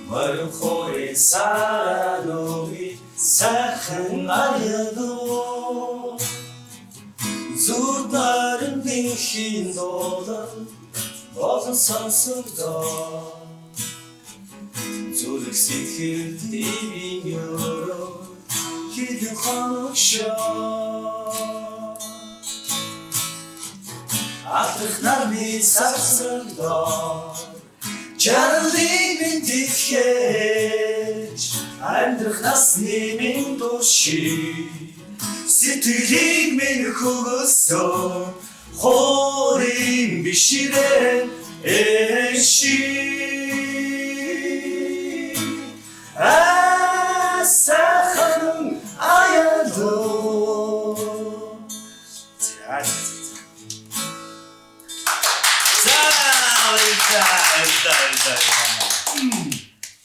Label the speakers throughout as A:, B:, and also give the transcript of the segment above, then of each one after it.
A: Морин хорын сарануги сайхан аялуу Зүрдарын бихин долан болон сонсогдоо Зүрх сэтгэл дивийн ёроо хилэн хоногшоо Атрах нарны сарсагдоо Чарлиг минь тихэж Амьдрах насны минь души Сэтгэлийг минь хөгөсөн Хорийн биширэн эши Асахан аялуу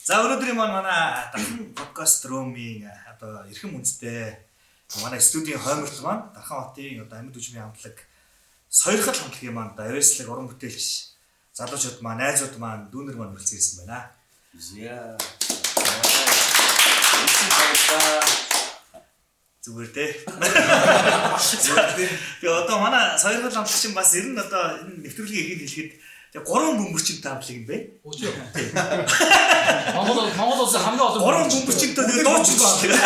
A: За өнөөдрийн манай дархан подкаст румын одоо эрхэм үндэстэй манай студийн хойморт маань Дархан хотын одоо амьд үжмийн хамтлаг сойрхол хамтлагийн маань одоо авэслэг уран бүтээлч залуучууд маань найзууд маань дүүнер маань хүрэлцэн ирсэн байна. Яа. Зүгээр дээ. Би одоо манай сойрхол хамтлаг чинь бас ер нь одоо энэ нэвтрүүлгийг ихэд хэлэхэд тэгээ 3 бөмбөрчөнтэй хамтлаг юм бэ? Үгүй ээ. Монгол улсын хамгийн олон 3 бөмбөрчөнтэй тэгээ дууч шүү дээ.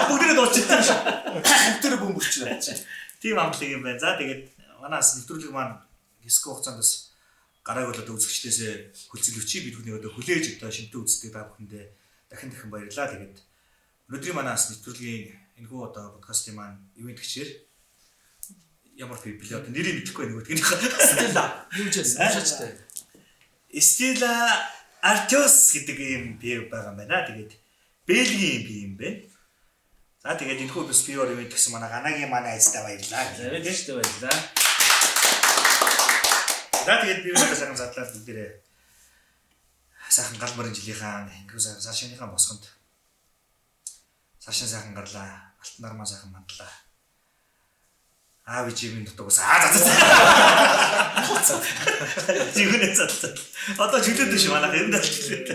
A: Бүгдээ дууч юм шиг. Бүгдээ бөмбөрчөн байна. Тийм хамтлаг юм байна. За тэгээд манаас нэвтрүүлэг маань хэсэг хугацаанд бас гарааг болоод үзэгчдээс хүлцэлвчи бид бүхний одоо хүлээж одоо шинтэ үздэг та бүхэндээ дахин баярлалаа. Тэгээд өнөөдрийн манаас нэвтрүүлгийн энэхүү одоо подкастын маань ивент гişээр ямар people одоо нэрийг мэдэхгүй нэг үтгэнийх. Стела. Юу ч шаачтай. Стела Артёс гэдэг юм бий байгаа юм байна. Тэгээд Бельгийн бий юм байна. За тэгээд энэхүү бас бивор ивент гэсэн манай Ганагийн манай айстай баярлалаа. Баярлалаа баярлалаа. За тэгээд бивор сайхан задлаад бүгдээрээ сайхан галмарын жилийнхаа энэхүү цаашныхаа босгонд цаашаа сайхан гарлаа. Алтан нармаа сайхан мандлаа. Аав ижимийн дутагс Жигүнэ цацсан. Одоо чөлөөд биш манайх энэ даа чөлөөд.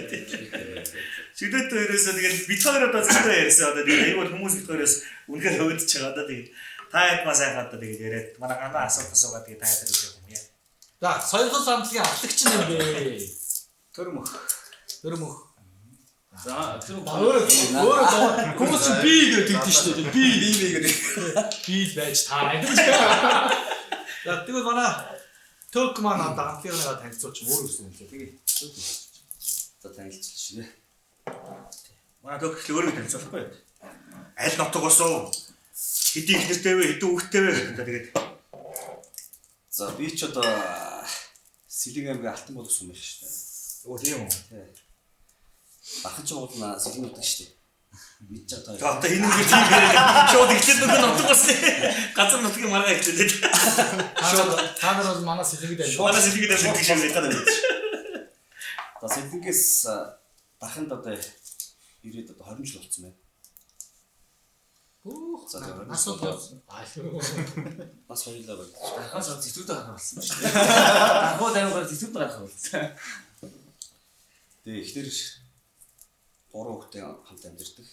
A: Чөлөөд хоёроос тэгээд бид хоёр одоо зөвхөн ярьсан одоо тэгээд айгүй хүмүүс бид хоёроос үнэхээр хөвдөж байгаа одоо тэгээд та хэд маа сайхан одоо тэгээд яриад манай ганаа асуугаа тэгээд та хэд өгөх юм яа. За сойрхол хамтлагийн ахлагч нь юм бэ. Төрмөх. За тэр өөрөө хүмүүс чи би гэдэг шүү дээ. Би гэдэг. Би байж таа. За тэгвэл манай Тök маань хамтлагаараа танилцуулж өөр гэсэн юм лээ. Тэгээ. За танилцуулж шинэ. Манай Тök өөрөө танилцуулахгүй. Аль нутагаас уу? Хэдий их нэртэй вэ? Хэдэн хүүхэдтэй вэ гэдэг. Тэгээд. За би ч одоо Сэлэг аймгийн Алтан боловс юм байна шүү дээ. Оо тийм үү? Тий. Бахан ч уулна Сэлэг нутаг шүү дээ. Мэдж байгаа. Одоо энэ нэг тийм яриад шууд ихлээд нөгөө нутагаас газар нутгийн маргаа ихлээд. Шууд та нар бол манай Сэлэгд байна. Манай Сэлэгд байна гэж хэлээд байгаа. За Сэлэгээс Баханд одоо ирээд одоо 20 жил болсон байна. За асуулт бас хоёулаа байна. Хаас зэтрүүд гарах болсон шүү дээ. Ахуу дайгаар зэтрүүд гарах болсон. Тэгээ ихнэр 3 хүүхдтэй хамт амьдардаг.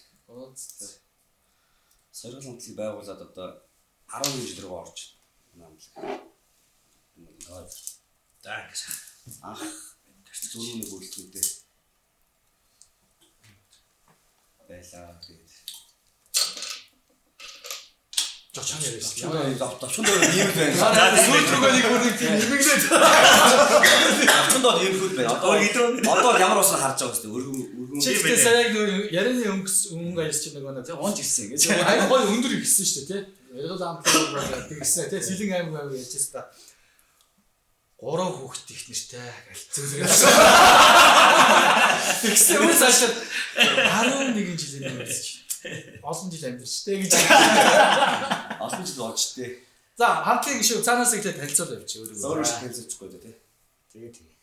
A: Сойрхол хамтлагийг байгуулад одоо 11 жил рүү орж байна. Ах зүүнний үйлдэлүүдээ байлаа тэгээд Жочон яриаш. Жочон дээр юм байна. Сүүлрүүгээ нэг бүр нэг нэмэглээд. Жочон дээр юм хөл байна. Одоо ямар уусаар харж байгаа гэсэн өргөн
B: Чигтээ сая ярины өнгө аяс чинь нэг нэг онж ирсэн гэж. Ай гой өндөр ирсэн шүү дээ тий. Ярил амтлаг тэгсэн тий. Сэлэн аймаг ярьжсэн та. 3 хүүхэд их нэртэй галзуу. Тэгсэн үү цаашаа 11 жилийн өмнөөс чи. Олон жил амьдэрч тий гэж.
A: Олон жил болчтой.
B: За хамтлагийн гişүү цаанаас ихлэ танилцуул явчих өөрөө.
A: Зөөр танилцуулахгүй дээ тий.
C: Тэгээ.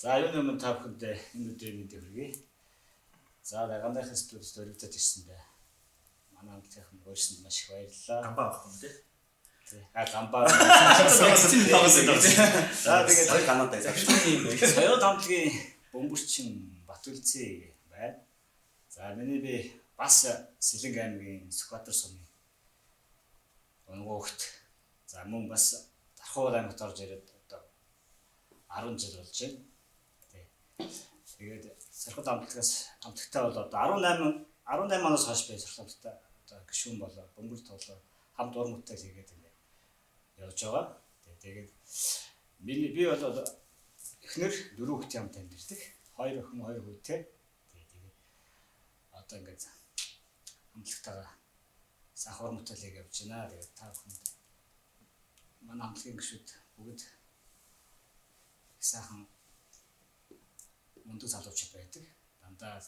C: За юу юм та бүхэндээ энэ өдрийн мэндийг хүргэе. За дагаандахын студид өрөвдөж ирсэндээ манай хамтлагийн өөрсөнд маш их баярлалаа.
A: Гамбаа авах юм тий.
C: Гамбаа.
A: За тэгээд ганаатай.
C: Сойрхол хамтлагийн Бөмбөрчин Батүлцээ байна. За миний би бас Сэлэнг аймгийн Сүхбаатар сумын онгогт. За мөн бас Дархуул аймагт орж ирээд одоо 10 жил болж байна. Тэгээд Сархад амтлагтай бол одоо 18 оноос хойш би Сархад амтлагтай одоо гишүүн болоо бөмбөр тоглоо хамт ур мөтөл хийгээд ингэ явж байгаа. Тэгээд би бол эхнэр 4 хүүхдийн хамт амьдэрдэг. 2 охин 2 хүүтэй. Тэгээд одоо ингээд амтлагтайгаа сайхан ур мөтөл хийж явж байна. Тэгээд та бүхэнд манай амтлагийн гишүүд бүгд сайхан мундаг залуучууд байдаг. Дандаа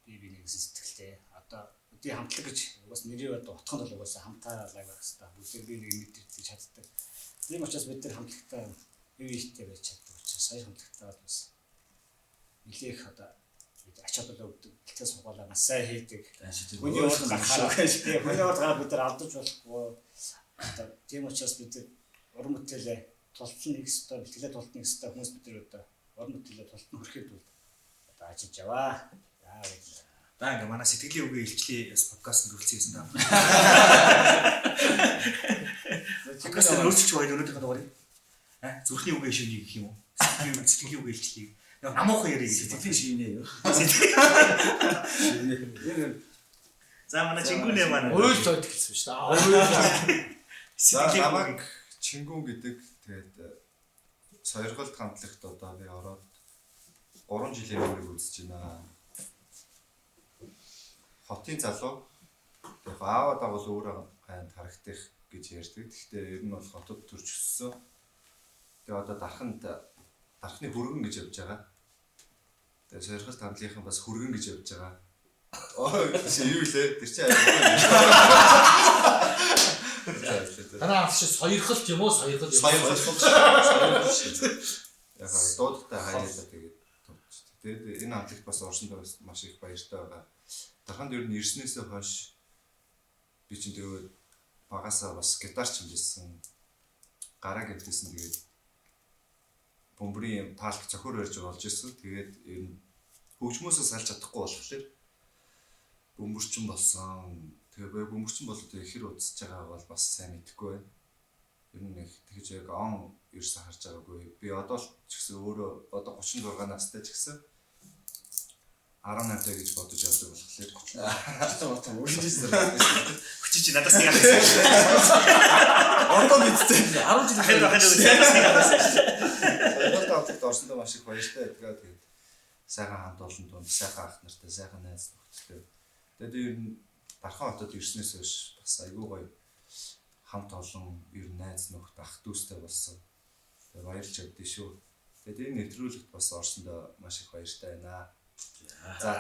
C: бие нэгсэн сэтгэлтэй. Одоо өдний хамтлаг гэж угаас нэрээ бод утганд бол угаасаа хамтаа лайв байх хэрэгтэй. Бүгд бие нэг мэдэрч чаддаг. Тийм учраас бид нар хамтлагтай юу ихтэй байж чаддаг учраас сая хамтлагтай бас нэлээх одоо ач холбогдол өгдөг. Гэлтээ сугаалаа маш сайн хийдэг. Хүний уулд гарахаар хүний уулд гараад бид нар алдаж болохгүй. Одоо тийм учраас бид нар уран бүтээлээ тултал нэг өстой бэлтгэлээ тултал нэг өстой хүмүүс бид нар одоо уран бүтээлээ тултал хөрөхэд бол ажиж яваа.
D: За ингээ манай сэтгэлийн үгээ илчлээ подкаст нөрүүлсэн юм даа. Подкаст нөрүүлчих байгаад өнөөдрийнхөө дугаарыг зүрхний үгээ шивнийг гэх юм уу? Сэтгэлийн үгээ илчлээ. Намуухан яриг сэтгэлийн шивнээ юу? За манай чингүнээ манай.
B: Уйл тойд гэсэн шүү дээ.
E: Сэтгэлийн намайг чингүн гэдэг тэгээд сойрголт хамтлагт одоо би ороод 3 жилийн өмнө үзэж байна. Хотын залуу. Яг аавадаа бол өөрөө гайд харагдах гэж ярьдаг. Гэхдээ ер нь бол хотод төрж өссөн. Тэгээ одоо дархны хүргэн гэж явж байгаа. Тэгээ сойрголт хамтлагийнхан бас хүргэн гэж явж байгаа. Оо юу лээ? Тэр чинь
B: Танаа чи сойрхолт юм уу? Сойрхол.
E: Яг дуудтай хайлаа тэгээд тэгээд энэ хамтлагт бас орсондоо маш их баяртай байгаа. Дарханд ер нь ирснээсээ хойш би чинь тэгээд багасаа бас гитарч хэмжсэн. Гараа гэмтсэн тэгээд бөмбөрийн таалх зохиор барьж болж ирсэн. Тэгээд ер нь хөгжмөөсөө салж чадахгүй болохоор бөмбөрчин болсон. Тэгээ бөмбөрчин болоод ихэр удсаж байгаа бол бас сайн мэдэхгүй байна. Ер нь их тэгж яг он ерөөсө харж байгаагүй. Би одоо л ч гэсэн өөрөө одоо 36 настай ч гэсэн 18 таа гэж бодож явдаг болохоор
D: Хүчиж надаас нэг
E: одоо мэдтэй
D: 10 жил надаас
E: нэг хамтлагт орсондоо маш их баяртай байдаг. Тэгээд сайхан хамт олон дунд сайхан ах нартай сайхан найз нөхдөдтэй. Тэгээд ер нь Дархан хотод ирснээс хойш бас айгүй гоё хамт олон ер нь найз нөхд ах дүүстэй болсон. Тэгээд баярлж явдээ шүү. Тэгээд энэ нэвтрүүлэгт бас орсондоо маш их баяртай байна. За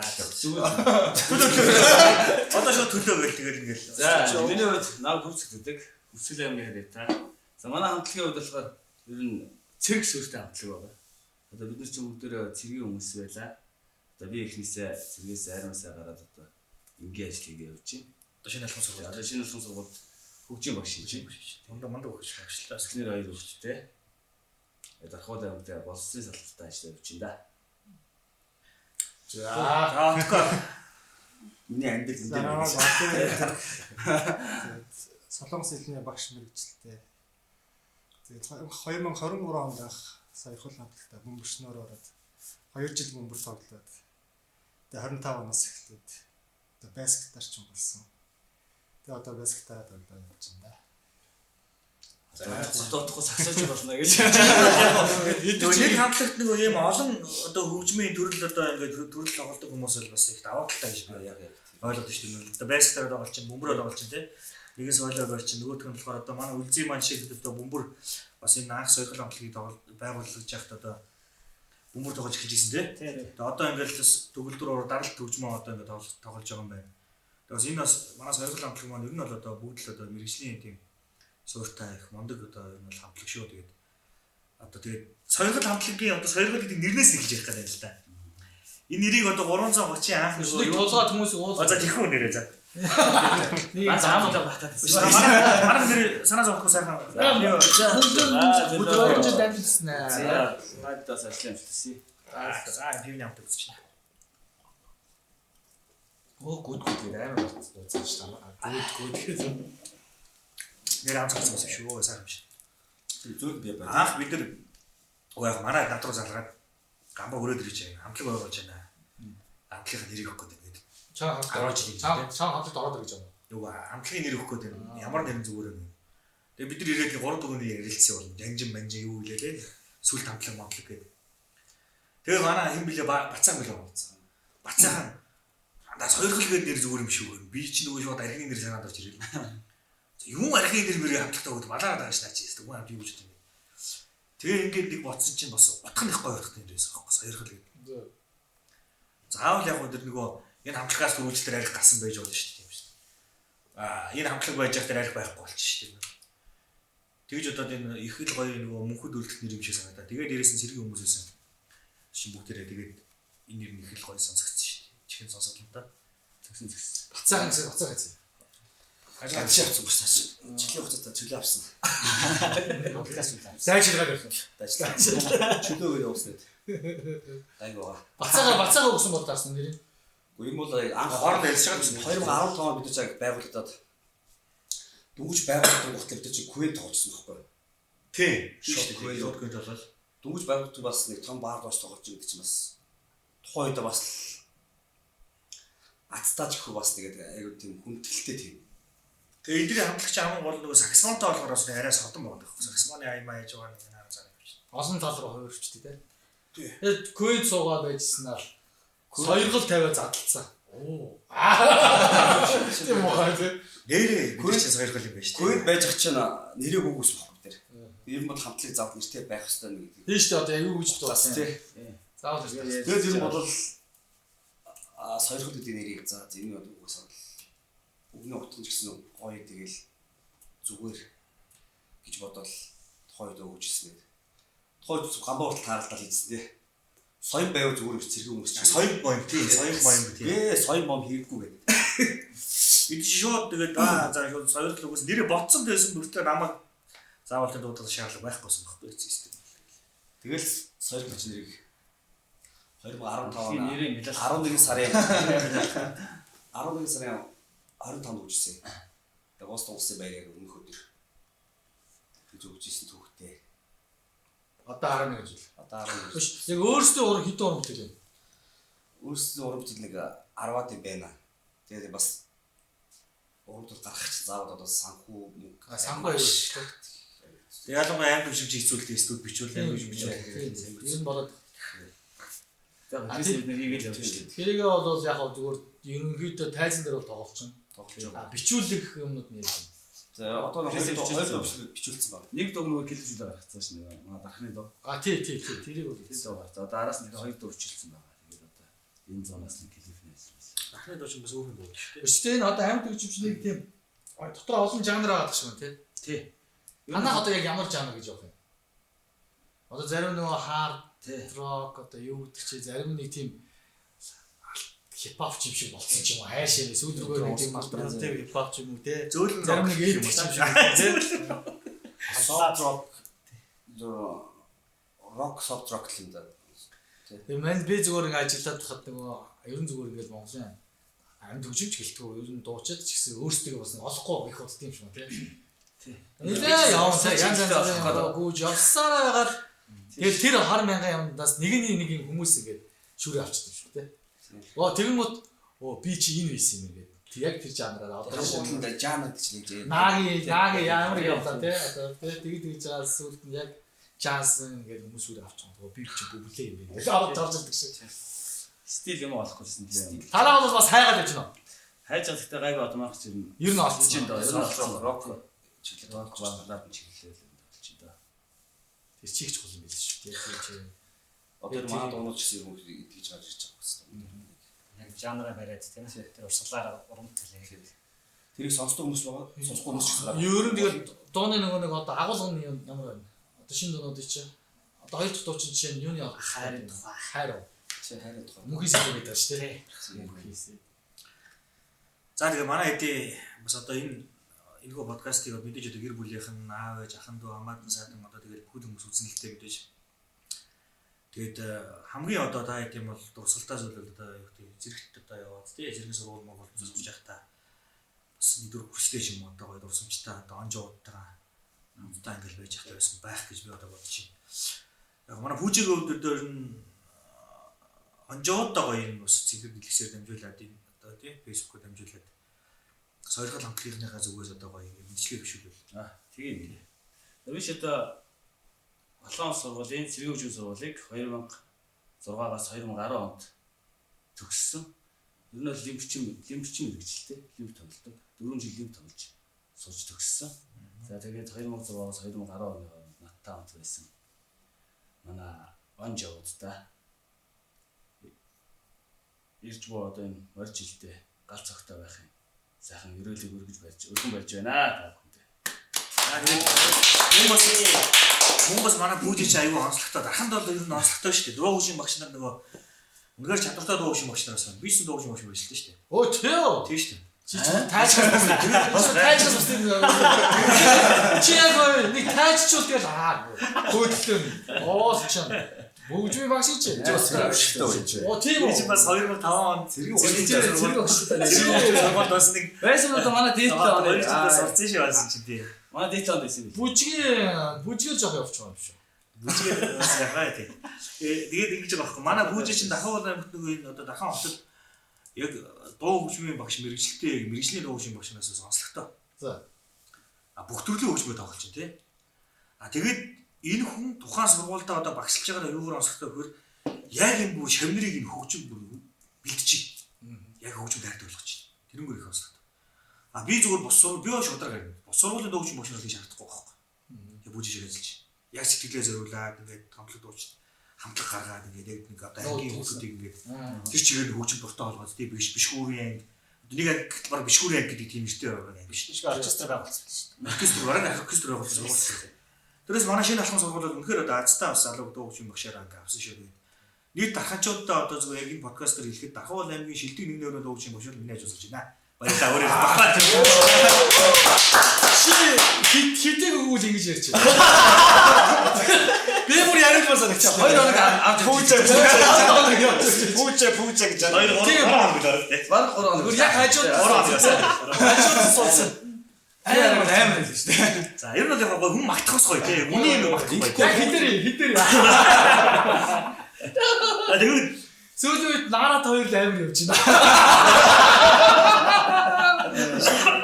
D: одоо шууд төлөө гэл тэгэл ингээл.
F: За миний хувьд нав хөвцөгдөг Хүсэл аймгийн харьяа. За манай хамтлагийн хувьд болохоор ер нь цэг сүртэй хамтлаг байгаа. Одоо бид нар ч бүгдөө цэгийн хүмүүс байлаа. Одоо би эхнээсээ цэгээс айрамсаа гараад одоо ингийн ажил хийгээ явж байна.
D: Одоо шинэ алхам сургууль.
F: Одоо шинэ алхам сургуульд хөгжийн багш хийж байна.
D: Мандаа хөгж багшлаа.
F: Эхнэр хоёр хөгжтэй. Дархуул аймагт боловсрын салбартаа ажиллаж явж байна да.
B: За
D: Миний амьдрал энэ дээр
G: Солонгос хэлний багш мэрэгчлээ. Тэгээд 2023 онд анх саяхан хамтлагтай бөмбөрчнөр ороод 2 жил бөмбөр тоглоод тэгээд 25 оноос эхлээд одоо баскетболч юм болсон. Тэгээд одоо баскетбол тоглоод явж байна да.
F: Хотоодох сагсаж болно гэж.
D: нэг хамтлагт нэг юм олон одоо хөгжмийн төрөл одоо ингээд төрөл тоглодог хүмүүс бол бас их даваа талтай гэж би яг ойлгоод шүү дээ. Одоо байсгаараа тоглож чинь бөмбөрөөр тоглож чинь тий. Нэгээс хойлоо барьж чинь нөгөөх нь болохоор одоо манай үлзий маань шиг одоо бөмбөр бас энэ анх сойрхол хамтлагийг байгуулж яхад одоо бөмбөр тоглож эхэлж ирсэн тий. Тэгээ одоо ингээд бас төгөлдөр даралт хөгжмөө одоо ингээд тоглож байгаа юм байна. Тэгээс энэ бас манай сойрхол хамтлаг маань ер нь бол одоо бүгд л одоо мэрэгжлийн тийм сууртай их мондөг одоо энэ бол хамтлаг шүү. Тэгээд одоо тэгээд сойрхол хамтлагийн одоо сойрхол гэдэг нэрнээс нэг хэлж ярих гэдэг л да. Энэ нэрийг одоо 330 анх
B: нэг тулгаад хүмүүс уулзаа.
D: за тэхүү нэрээ за.
B: Нэг заамаа батаад.
D: Манай нэр санаа зовхгүй сайхан.
B: Өдөржин дамжсан аа.
F: За надаас ажил амжилтсан.
D: За пивний хамт үзэж байна.
B: Оо гүд амар болчихсон шүү дээ. Гүд.
D: Нэр амц гарсан байсан шүү. Сайн юм шиг.
E: Зөв би байна.
D: Анх бид нар яг манай над руу залгаад гамбаа өрөөд ирж хамтлаг ойлгож байна. Хамтлагын нэр өгөх гэдэг.
B: Чаа
D: 10 жил
B: чаа хамтлагт ороод ирж байгаа.
D: Нөгөө хамтлагын нэр өгөх гэдэг. Ямар нэрэн зүгээр юм. Тэгээ бид нар ирээд 3 дугууны ярилцсан бол жанжин манжин юу гэлээ сүлт хамтлаг монтлог гэдэг. Тэгээ манай хэм билээ бацаан билээ болцсон. Бацаахан андаас хоёрхол гэдэг нэр зүгээр юм шүү. Би ч нөгөө шууд архины нэр санаад орж ирээ. Юм архины нэр мөрөө хамтлагтаа өгд малаад байгаа шнаач гэсэн. Тэгвэл хамт юу гэж юм бэ? Тэгээ ингээд нэг боцсон чинь бас утгах их гоё утгах нэрээс аахгүй хоёрхол гэдэг. Заавал яг өдөр нөгөө энэ хамтлагаас төрүүлжтэр арих гасан байж болно шүү дээ юм шүү. Энэ хамтлаг байж байгаа тэр арих байхгүй болчих шүү дээ. Тэгж одоо энэ их л гоё нөгөө мөнхөд үлдэх нэр юм шиг санагдаа. Тэгээд дээрээс нь сэргийн хүмүүс байсан. Шин бүгдээрээ тэгээд энэ нэр нь их л гоё сонсогдсон шүү дээ. Чихэн сонсоод юм та.
F: Тэгсэн.
B: Бацаа гэсэн.
E: Ажил шаардсан бүсээс. Чихлийн хугацаатай чөлөө авсан.
B: Сайжраад байсан.
E: Чөлөөгөө явуулсан. Айгаа.
B: Бацаагаа өгсөн бол таарсан нэр.
E: Уу юм бол анх
D: хооронд ярьж байгаа
E: 2015 он бид цаг байгуулагдаад дөнгөж байгуулагдсан багт бид чинь Кувейт тоглосон байхгүй.
D: тий.
E: Шот
D: Кувейт болол.
E: Дөнгөж байгууллагад бас нэг том баар доош тоглож байгаа гэдэг чинь бас тухайн үед бас ацтаач гэх бас тэгээд аюу тийм хүндэлтэй тийм.
D: Тэгээ эдгээр хамтлагч аман бол нөгөө саксофонтой болохоор бас арай содон байгаа. Саксофоны аймаа яж байгаа нэг хараа заа юм чинь.
B: Олон тал руу хувирчтэй те.
E: Тий.
B: Тэгээд Куйд суугаа байжснаар соёргол тавиа задлцсан. Оо. Тийм уу те.
D: Нэрээ Кувейт чинь хоёр хөл юм байна шүү.
E: Кувейт байж ах чинь нэрийг өгөөсөн байхгүй тэр. Ер нь бол хамтлаг зав нэртэй байх хэрэгтэй нэг.
B: Тийм шүү дээ одоо аюу гэж
E: Бас
B: дуусан.
E: тий.
B: Заавал шүү.
E: Тэгээд ер нь бол сойрхолтын нэрийг за энэ бол угсаа өгнө утган ч гэсэн гоё тэгэл зүгээр гэж бодоод тухайд өгөөжсэн нэг. Тухайд гамбаа урт тааралдал хийсэн тий. Соён байв зүгээр цэргийн хүмүүс чинь
D: Соён боём тий. Соён боём тий.
E: соён бом хийггүй гэдэг.
D: Бид шууд тэгээд за шууд соёрхол өгөөс нэрээ ботсон байсан бүртээ намайг заавал тэ дуудах шаардлага байхгүйсэн байхгүй систем.
E: Тэгэл соёрхолч нэрийг 2015 он
F: нэрээ
E: 11 сарын 11 сарын 25-нд үжсэн. Тэгээд Бостон улсын баяраар өмнөх өдөр гэж өгчсэн түүхтэй.
B: Одоо 11 жил.
E: Одоо 11
B: Биш яг өөрсдөө уран хэдэн уран бүтээл вэ?
E: өөрсдөө уран бүтээл нэг 10-аад юм байна. Тэгээд бас уран бүтээл гаргах чинь заавал одоо санхүү мөнгө.
B: Санхүү аюул шүү.
D: Ялангуяа аймаг шивж хийцүүлдэг студ бичүүл аймаг шивж
B: Тийм. Энэ болоод
F: нэрийг л явуулж шүү.
B: тэрийгээ бол яг зүгээр ерөнхийдөө тайзан дээр бол тоглолцсон.
E: тоглож байгаа.
B: Бичүүлэх юмнууд нэр.
E: За одоо хоёр бичүүлсэн байна.
F: Нэг дог нөгөө хэлж гаргацсан ш нь манай дархны дог.
B: Тий. Тэрийг бол
F: Тэр дог гарцаа. Одоо араас нэг хоёр дог өчилсөн байгаа. Тэгээд одоо энэ зоноос нэг хэлэвнээс.
D: Ахны доош бас өөр юм байна шүү дээ.
B: Өчтөө энэ одоо амьд өгчвчнийг тийм дотор олон жанр байгаа гэж байна тий. Танаа одоо яг ямар жанр гэж явах юм? Одоо зарим нөгөө хард рок одоо юу гэдэг чи зарим нэг тийм хипхоп юм шиг болсон ч юм уу хайшаа сүүл рүүгээр нэг тийм альтернатив хипхоп ч юм уу тий.
D: Зөөлөн
B: Зарим нэг эд юм шиг тий.
E: Soft rock rock soft rock юм да.
B: Тэгээ манд би зүгээр ингээ ажиллаад тахад нөгөө ерөн зүгээр ингээл Монголын амьд өгчвч гэлтгүү ер нь дуучид ч гэсэн өөрсдөө бас олохгүй их удаа юм шиг байна тий. Нилээ яваа янз янзын гүйж явсараа байгаад тэгэл тэр 20,000 юмдаас нэг хүмүүс ингээд шүрээ авчдаг шүү тий. Тэгэнгүүт би чи энэ байсан юм ингээд. Яг тэр жанраар одоо
E: шууд жанр гэж нэг зээ.
B: Наги ямар явлаа тий. Одоо тэгж байгаа сүлд нь яг джаз ингээд хүмүүс шүрээ авч байгаа. Би чи бүлээ юм байна. Аваад тарждаг шиг.
F: Стил юм болохгүйсэн тийм.
B: Талаа бол бас хайгаад байж гэнэ.
F: Хайж чадахтай гайгүй автомат чинь
B: Ер нь олсон
F: чинь доо. Ер нь олсон.
E: Rock
F: чиглэл рок бандлаад чиглэлээ л чинь доо.
B: Тэр чигч гол юм биш шүү дээ.
E: одоо манай дуунууд ч гэсэн юм идэж гарч ирж байгаа гэсэн.
C: Яг жанраа бариад тийм ээ. Тэр урсгалаар уран бүтээлээ.
E: Тэрийг сонсдог хүмүүс байгаа. Сонсохгүй хүмүүс ч гэсэн.
B: Ер нь тэгэл дууны нэг одоо агуулгын ямар байна? Одоо шинэ дуунуудыг чи одоо хоёр дахь дуучин жишээ нь юуны хайр.
E: Чи хайраа тухай.
B: Мөнхийс гэдэг байна шүү дээ. Мөнхийс.
D: За тэгээ манай хэдий бас одоо энэхүү подкастыг мэдээж одоо гэр бүлийнхэн аав ээж ахын дүү хамаатан сайдан одоо тэгээд бүх хүмүүс үзсэн л дээ мэдээж. Тэгээд хамгийн одоо та хэдийн бол дурсгалтай зүйл одоо юу гэдэг зэрэгт одоо яваад тий зэрэг сургууль Монгол зөвж явахдаа бас нэгдүгээр хүчтэй юм одоо гоё дурсамжтай одоо онжоодтайгаа хамтдаа ингээл байж явах байсан байх гэж би одоо бодож байна. Яг манай пүүжигийн хувьд өөр нь онжоодтойгоо энэ бас цэгэр дэлгэсээр дамжуулаад энэ одоо тий фэйсбүүкээр дамжуулаад сойрхол хамтлагийнхаа зүгээс одоо гоё мэдчлэг бишүүлвэл.
F: Тийм нэ. Биш одоо Улаан сургуулийн цэргийн хөгжмийн сургуулийг 2006-аас 2010 онд төгссөн. Ер нь бол лимбчин мэрэгчлээ, лимб тоглодог. 4 жил лимб тоглож сурч төгссөн. За тэгээд 2006-аас 2010 оны хооронд надтай хамт байсан. Манай онжоодтай ирж боо одоо энэ морь жилдээ гал цогтой байх юм. Сайхан өрөөлөг өргөж өргөн барьж байна та бүхэнд.
D: Хүмүүс манай пүүжич аюу онцлогтой. Дарханд бол ер нь онцлогтой шүү дээ. Дуу хөгжим багш нар нөгөө үнэхээр чадвартай дуу хөгжим багш нараас байна. Бисэн дуу хөгжим багш байсан шүү дээ.
B: Оо тийм
D: шүү дээ.
B: Чи тайчаас үстэй. Чи яг нэг тайччул тэгэл хөөдлөө. Оолч. Бүгжмийн багш чи. Оо тийм үү.
D: Би бас 2005 онд
F: цэргийн хөгжмөд
D: сургууль бас нэг
F: байсан одоо манай дээдтэй оноо
D: сурцсан шүү байсан чи тий.
F: Манай дээдтэй онд байсан юм.
B: Бүжгээр жоох явж байгаа юм шүү.
D: Бүжгээр бас яхаа тий. Тэгээд ингэж байгаа байхгүй. Манай бүжиг чинь Дахан аймагт нөгөө энэ одоо Дахан хотод яг дуу хөгжмийн багш мэрэгчлээ мэрэгжлийн дуу хөгжмийн багшнаас онцлогтой.
B: За.
D: Бүх төрлийн хөгжмөд тоглож чинь тий. Тэгээд энэ хүн тухайн сургуультай одоо багшлж байгаа юугаар онцлогтой гэхээр яг энэ бүх шавнырыг энэ хөгжим бүр бэлтжиж. Яг хөгжим дайрт болгож чинь. Тэрнгээр их онцлогтой. Би зүгээр бос сургууль би шудраг харин. Бос сургуулийн дуу хөгжмийн багшнаас хийж харахгүй байхгүй. Яг бүжиж ажиллаж. Яг сэтгэлээ зориулаад ингээд хамтлаг дууч хамтлаг гаргаад ингээд яг нэг одоо ангийн хүмүүсийг ингээд тэр чигээр хөгжим дуртай болгоод тий бишгүүрийн нэг анги баг бишгүүрийн анги гэдэг тийм нэртэй байгаа юм биш үү? Оркестр байгуулсан шүү дээ. Оркестр бараг оркестр байгуулсан. Тэрээс манай шинэ алхам сургууль бол үнэхээр одоо азтай бас алга дуу хөгжмийн багшаар анги авсан шүү дээ. Нийт дарханчуудтай одоо зүгээр яг энэ подкастаар хэлэхэд Дахан аймгийн шилдэг нэг нөрөө дуу хөгжмийн багшаар миний ажил хийж байна. Баярлалаа өөрөө багтаа.
B: Хитэг өгүүл ингэж ярьж байна. Би бүр яриад байсан гэж. 2 хоног авч
D: пүүжэ гэж 2 хоног
F: баг 3 хоног.
B: Яг хажууд
D: 3 хоног.
B: хажууд суудсан.
F: амар л шүү дээ.
D: За ер нь яг хүн магтахс гоё тий. Үний юм магтах гоё.
B: Яг хитэр.
D: Тэгээд
B: сүүлийн үед нараад хоёр л амар явж байна.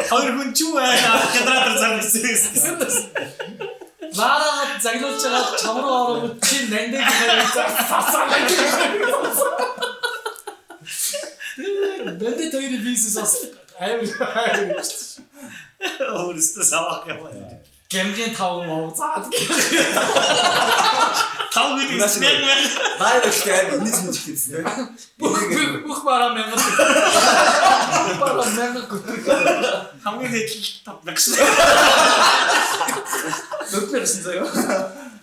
D: хоёр хүн ч юу аа квадрат зам хийсэн.
B: Нараад загнуулж байгаа чамруу ороод чи нандыг сасаа. Нандыг хоёр бизнес амар.
D: Өөрөөсөө савах юм.
B: Гэмжийн 5 муу заад.
D: 5 гэдэг нь
E: Баяр хөштэй амар нийцмэж хэлсэн.
B: Бүх бараа мянга. Бараа мянга гүтрэг.
D: хамгийн хэдэл тавлагсан.
B: Нүднэрсэн заяа.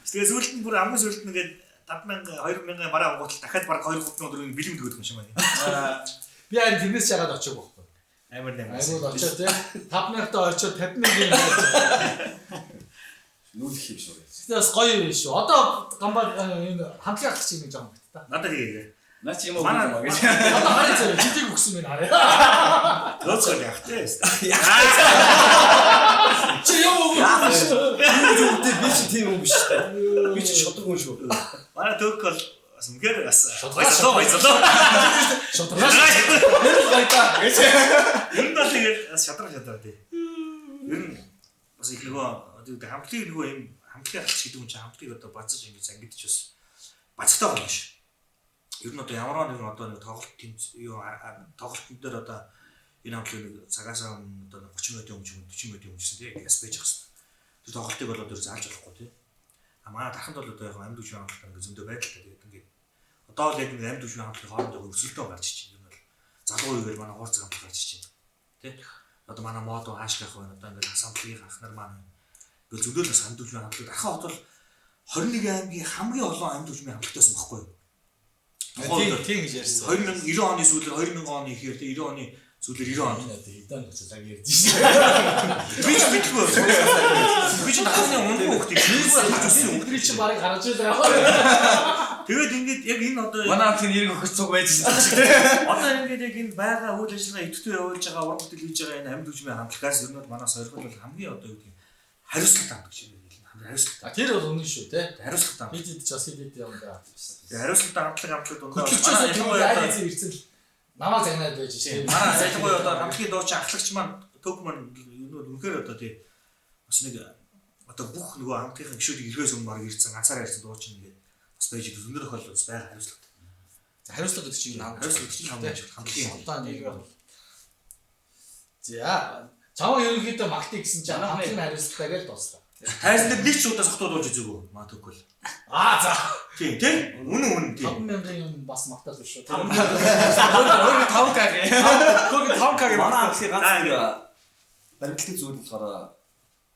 D: Тэгээ сүүлд нь бүр хамгийн сүүлд нь ингээд 5000 2000 бараа угуутал дахиад баг 2-3 өдрийн бэлэм дөгөх юм шиг байна.
B: Би харин тэрнээс ягаад очиж байхгүй.
D: Амар нэмээ.
B: Айгууд очиж тий 5000-тай очиж 50,000
E: Нүүлэх юм шүү.
B: Тэгээс гоё юм шүү. Одоо гамбар энэ хамтлаг авах чинь нэг жоо мэт та.
D: Надад хийгээ.
F: Наа чи юм уу гэж.
B: Одоо харин зэрэг жижиг өгсөн юм хараа.
D: Тооцоо яах тий.
B: Чи юм уу?
E: Би ч тийм юм биш үү? Би ч шодрог хүн шүү.
D: Манай төөх бол бас үнээр бас
B: Шодроо. Гайта.
D: ер нь бол тэгээд бас шадраг тий. Ер нь бас их нөгөө хамтлагийг нөгөө юм хамтлагийн алч гэдэг юм чинь хамтлагийг одоо базаж ингэж ангидж бас бацтай болно ш. Ер нь одоо ямар нэгэн одоо нэг тоглолт юу тоглолтын дээр одоо энэ хамтлагийг цагаасаа одоо 30 минутын өмнө 40 минутын өмнө гэсэн тийм яс байж байгаа. Тэр тоглолтыг бол одоо зааж болохгүй тийм. Манай дарханд бол одоо яг амьд үгүй хамтлаг ингэ зөндөө байдалтай тэгээд ингээд одоо л яг амьд үгүй хамтлагийн хоорондоо өрсөлдөө гарч ичиж юм бол залуу үеэр манай хуурцаг хамтлаг гарч ичиж тийм. Одоо манай мод аашгах байна одоо ингээд хамтлагийн анх нар маань ингээд зөвлөл бас амьд үгүй хамтлаг Дархан хот бол 21 аймгийн хамгийн олон амьд үгүй хамтлагтайсан баггүй юу?
B: Тийм гэж ярьсан.
D: 2090 оны сүүлээр 2000 оны ихээр тийм 90 оны сүүлээр 90 он
B: хэдэн цаг ярьж байна.
D: би ч мэдгүй. Би ч дахны ундаг хөхтэй.
B: Бидний чинь барыг гаргаж байгаа.
D: Тэгээд ингээд яг энэ одоо
F: Манай хамтын нэрийг өгөх цуг байжсэн ч тийм.
D: одоо ингээд яг энэ байгаа үйл ажиллагаа идэвхтэй явуулж байгаа, уран бүтээл хийж байгаа энэ амьд хүчмийн хамтлагаас ер нь бол манай сорилгол бол хамгийн одоо юу гэдэг хариуцлага авдаг шиг байна. Хамгийн хариуцлага.
B: Тэр бол үнэн шүү те.
D: Хариуцлага авдаг.
B: Бид ч бас хэд юм даа.
D: Тэгээ хариуцлага хамтлаг дундаа
B: Хөтлөгчөөс
D: ялангуяа
B: айд ирсэн намаа загнаад байж шээ.
D: манай ялангуяа одоо хамтлагийн дуучин ахлагч маань төг маань юу үнэхээр одоо тий бас нэг одоо бүх нөгөө хамтлагийн гишүүдийг ирэхээс өмнө баг ирсэн ганцаараа ирсэн дуучин ингээд бас байж өндөр тохиолдол бас байгаа хариуцлага.
B: Хариуцлага гэдэг чинь
D: Хариуцлага чинь хамтлагийн
B: одоо нэг за чамаа ерөнхийдөө малтыг гэсэн чинь хамтлагийн хариуцлагатай гэж дуслаа.
D: тайзан дээр нэг ч удаа сохтууд ууж үзээгүй маа төгөл.
B: За
D: Тийм тий үнэн тий.
B: 5 мянган юм бас магтаал биш шүү.
F: Өөр 5k.
A: Гүг 5k
F: Манай хамтлагийн ганц нэг баримтлалын зүйл болохоор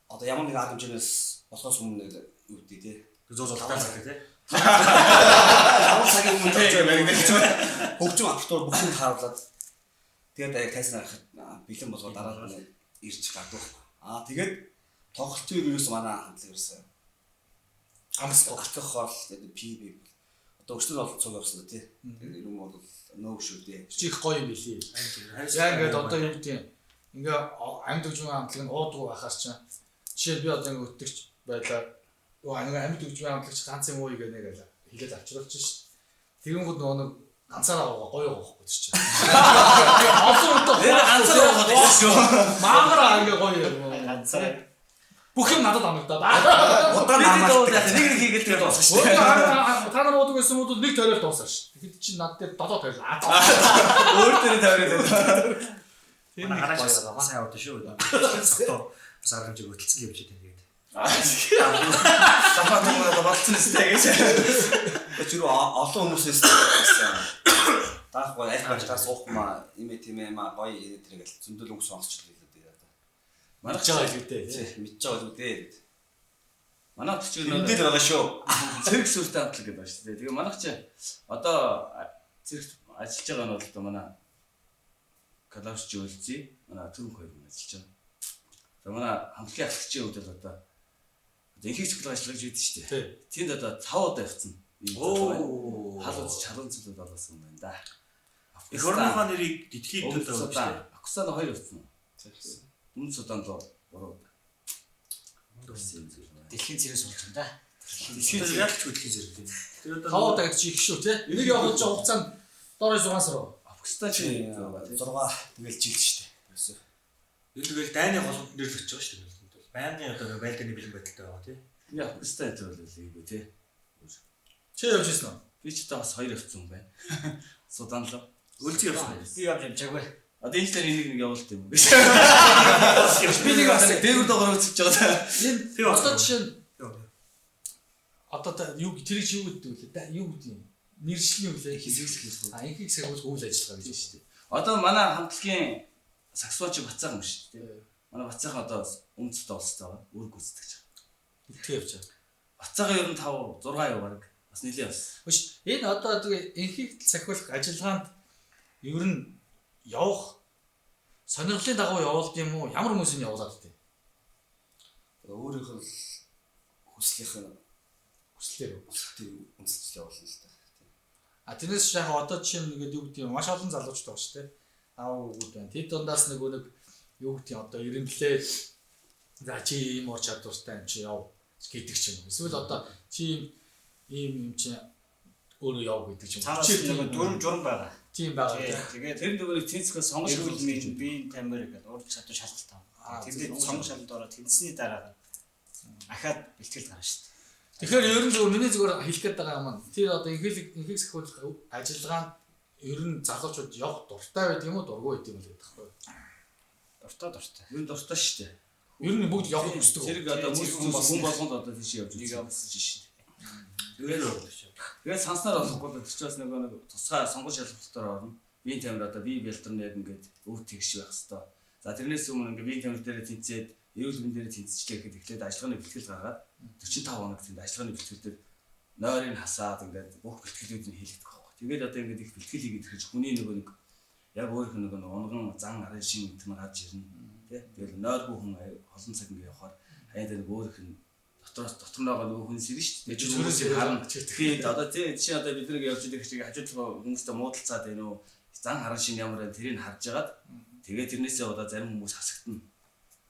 F: одоо ямар нэг арга хэмжээс болохоос өмнө юу гэдэг тий.
D: Зөө зултай цаг тий.
F: 5 цагийн өмнө ч баримтлалч хөгжим аппликатор бүхэн тааруулаад тэгээд яг тайсан харахад бэлэн болгоод дараа нь ирж гадуух. Тэгээд тоглолтын үеэс манай хамтлаг ирсэн. Амс тоглох бол PB одоо өчтөр бол цуг явсан тий. Тэгээд юм бол нөө шүү дээ.
B: Чих гоё юм билий. Яг ингээд одоо юу гэдэг ингээ амьд хөгжмийн хамтлаг нь уудгүй байхаар чинь жишээ би одоо ингээ өтгч байлаа. Нэг амьд хөгжмийн хамтлагч ганц юм уу гэх нэг хэлээд авчруулж шít. Тэгэнгүүт нөгөө ганцаараа гоё гоохгүй чинь. Олон удаа
F: ганцаараа гоохгүй шүү.
B: маагаараа ингээ гоё юм.
C: ганцаараа
B: Бүх юм надад амагдаад.
F: Удаан намаалт нэг хийгээл тэгээд дуусах шүү.
B: Та нар уудаг гэсэн хүмүүс нэг тойрол дуусах ш. Тэгэхэд чинь над дээр 7 тойрол.
F: Өөр төрөй тавиад.
D: Энэ хараач сайн яваад шүү. Сохтоо бас арга хэмжээг хөтөлсөн явж байгаа тэгээд.
F: Сапат мөрөд болцсон сте гэж. Өчигдөр олон хүмүүсээс таахгүй аль баштаас уухмаа имэ тимээ маа гоё энэ тэргээл зөндөл өнгө сонсч хэлээ дээ.
B: Манайх жаа л үдээ.
F: Мэдж байгаа л үдээ. Манайх ч
E: Энд л байгаа шүү.
F: Цэрэг сүртэй хамтлаг гэдэг байна шүү дээ. Тэгээ манайх ч одоо цэрэг ажиллаж байгаа нь бол одоо манай Калавч Жуулзий, манай Түрэнх хоёр хүн ажиллаж байгаа. За манай хамтлагийн ахлагчийн хувьд бол одоо инхийг цэглэг ажиллаж байдаг шүү дээ. Тэнд одоо 5 удаа явцсан. Хал үзэж халуун цэглэг болсон юм байна да.
D: Эх орныхоо нэрийг дэлхийд төлөө өгч дээ.
F: Акусана 2 явцсан. Өмнө Судан руу 3 удаа.
C: дэлхийн цэрээс болж байна да.
D: Дэлхийд яг ч хөдөлгөөн зэрэг тийм. Тэр одоо
B: 5 удаа гэж их шүү те. Энийг явуулж байгаа хугацаанд доороо 6 сар.
F: Акусана чи
E: 6 тэгэл жил шүү дээ.
D: энэ тэгэл дайны холбоонд нэрлэж байгаа шүү дээ. Байнгын одоо байлдааны бэлэн байдалтай байгаа тийм.
F: яа акусана зөвлөл ийгүү те.
B: Чи явж ирсэн үү?
F: Би ч одоо бас 2 явцсан юм байна. Судан руу.
D: Үлзий явсан.
C: Би явж амжаагүй.
F: Одоо энэ дээр энийг нэг явуулт юм. Би
B: нэг бас
F: дээгүүр доогоор өцөж байгаа.
B: энэ одоо жишээ нь одоо юу тэрийг чи юу гэдэг вэ? Юу гэдэг юм? Нэршлийн үлээ
F: Хэсэгсэх.
B: инхийг сахиулах үйл ажиллагаа гэж байна шүү дээ.
F: Одоо манай хамтлагийн саксофонч Бацаахан юм шүү дээ. Манай Бацаахан одоо өмнөстэй улстай байгаа. Үүрэг гүйцэтгэж байгаа.
B: Итгэв явж байгаа.
F: Бацаахан ер нь 5 6 яв баг. Бас нэлээд бас.
B: Биш энэ одоо тэгээ инхийг сахиулах ажиллагаанд ер нь явах сонирхлын дагуу явуулд юм уу? Ямар хүмүүс нь явуулаад дээ?
F: Өөрийнх нь хүслийнх нь
B: Хүслээр.
F: үндэслэл явуулна л та.
B: А тэрнээс яг одоо жишээ нь ингээд юу гэдэг юм маш олон залуучууд байгаа шүү дээ. Аав үүд байна. Тэд дундаас нэг юу гэдэг одоо эренблээд за чи ийм уур чадвартай юм чи яв гэдэг ч юм уу. Эсвэл одоо чи ийм юм чи өөрөө яв гэдэг ч юм уу.
C: Цаанаас нэг дүрм журм байгаа.
B: Тийм байгаа.
C: Тэгээд
F: Тэр нөгөө тэнцгээс сонгож
C: эрүүл
F: авах
C: мэндийн биеийн тамир гэдэг урд чадвар шалгалт авах. Тэндээ сонгож шалгалт ороод тэнцсний дараа ахаад бэлтгэл гарна шүү дээ.
B: Тэгэхээр ер нь зөв миний зүгээр хэлэх гээд байгаа юм аа. Тэр одоо инхийг сахиулах ажиллагаанд ер нь залуучууд явах дуртай байдаг юм уу, дургүй байдаг юм л гэдэг байхгүй юу?
C: Дуртай.
F: Юу дуртай шүү дээ.
B: Ер нь бүгд явах хүсдэг.
F: Зэрэг одоо хүн болгонд одоо тийш явж үзсэн шүү дээ. Тэгээд санснаар болохгүй л тийчээс нэг тусгай сонгож шалгалтаар орно. Биеийн тамир одоо бие бэлтэрнэ яг ингээд өв тэгш байх хэвээр. За тэрнээс өмнө ингээд биеийн тамир дээр тэнцээд эрүүл мэндээр тэнцэжлээ гэхэд эхлээд ажиллагааны бэлтгэл гаргаад 45 хоног тэнд ажиллагааны бэлтгэл дээр нойрыг хасаад ингээд бүх бэлтгэлүүд нь хийлэгдэх байхгүй. Тэгээд одоо ингээд их бэлтгэл хийгээд ирэх хүний нөгөө нэг яг өөрийнх нь нөгөө унган зан арын шин гэмтэн гарч ирнэ. Тэ? Тэгэл нойргүй хүн олон цаг ингээд явахаар хаяа дээр өөрийнх нь дотроогоо нөгөө хүн сэрнэ шүү дээ.
B: Чөлөөс
F: Хүмүүсийг харна.
B: ирээд
F: Би одоо тийм одоо бидний явж идэх шиг хажуудлага хүмүүстэй муудалцаад байна уу? Зан харан шин ямар байна тэрийг харж агаад тэгээд тэрнээсээ одоо зарим хүмүүс хасагдана.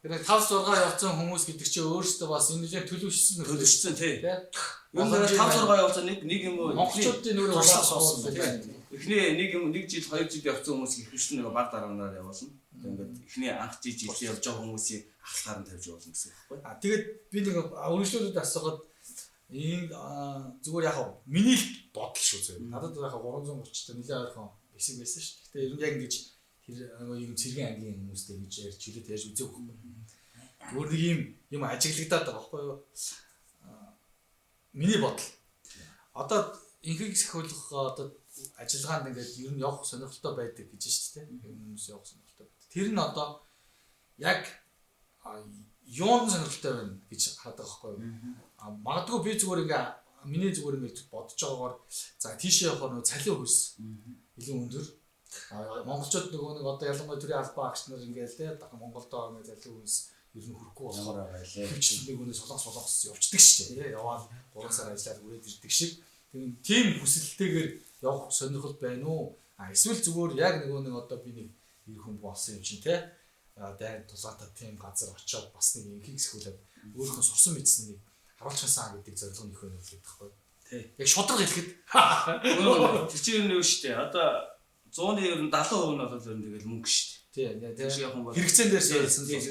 B: Тэр 5 6 явцсан хүмүүс гэдэг чинь өөрсдөө бас энэ нэлээд төлөвшсөн
F: тий.
B: тий.
F: Юу нэр 5 6 явцсан нэг юм уу
B: Монголчуудын нүүрээ
F: болсон тий. Эхний нэг жил 2 жил явцсан хүмүүс их биш нэг баг дараанаар явуулна. Ингээд эхний анх жил явж байгаа хүмүүсийг ахлахаар нь тавьж явуулна гэсэн үг байхгүй.
B: Тэгээд би нэг өргөжлөлөд асуугаад ийм зүгээр яг миний л бодол шүү зөө. Надад яг 330 та нэлээд ойрхон хэсэг байсан шүү. Гэтэ ер нь яг ингэж тэр юм цэргийн ангийн хүмүүстэй ингэж ярьж хилээд яаж үзээгүй юм. Өөр нэг юм ажиглагдаад байгаа байхгүй юу? Миний бодол. Одоо инхийг сахиулах одоо ажиллагаанд ингээд ер нь явах сонирхолтой байдаг гэж шүү дээ. Хүмүүс явах сонирхолтой байдаг. Тэр нь одоо яг юун сонирхолтой байна гэж хараад байгаа байхгүй юу? Магадгүй би зүгээр ингээ миний зүгээр ингээ бодож байгаагаар за тийшээ явах нь цалин хөлс илүү өндөр. Монголчууд нөгөө нэг одоо ялангуяа төрийн албан агч нар ингээл те Монголдоо ингээ цалин хөлс ер нь хүрэхгүй болохоор хөвчлэн нэг өнөө солонгос явцдаг шүү дээ. Яваад 3 сар ажиллаад үрээд ирдэг шиг. Тийм хүсэлтэйгээр явах сонирхол байна уу? Эсвэл зүгээр яг нэг одоо би нэг ир хүн болсон юм чинь те. Дайнд тусаатаа тийм газар очиод бас нэг инхийг сахиулаад өөрийнхөө сурсан мэдсэн нэг харуулчихсан гэдэг зорилго нөхөө нөлөөлөд байхгүй.
F: Тий.
B: Яг шудраг хэлэхэд
F: тэр чинь юу шүү дээ. Одоо 100-ны ер нь 70% нь бол ер нь тэгэл мөнгө шүү дээ.
B: тий.
F: Яг хүн
B: хэрэгцээн дээр суулсан
F: тийм.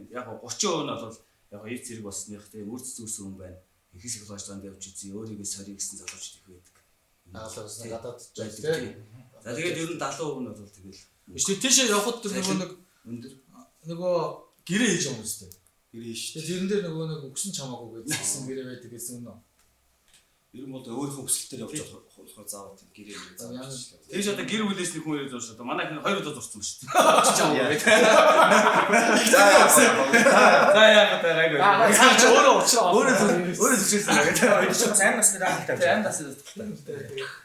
F: Яг 30% нь бол яг эв зэрэг болсных тийм үрд зүгсэн хүн байна. Их психологичд явж үзье. Өөрийгөө сорьё гэсэн залуучууд их байдаг.
B: Нагалаас гадаад жаа тий.
F: За тэгээд ер нь 70% нь бол тэгэл.
B: Биш тийшээ явхад нэг
F: өндөр
B: нөгөө гэрээ хийж байгаа юм шүү дээ.
E: Гэрээ шүү.
B: Тэгээд тэрэн дээр нөгөө нэг өгсөн чамаагүй гэсэн гэрээ байдаг гэсэн үнэ.
E: Ер нь бол өөрийнхөө хүсэлтээр явж болох заавал тийм гэрээ юм заавал.
F: Тэгж одоо гэр бүлээс нэг хүн ирээд зурш одоо манай хүн 2 удаа зурсан шүү дээ. Очиж байгаа. За яа гэдэг айгүй.
B: Цаач өөрөө уучраа.
F: Өөрөө зүгшсэн гэдэг.
D: Бид ч бас амин насны даах тавьж.
F: Амин насны даах.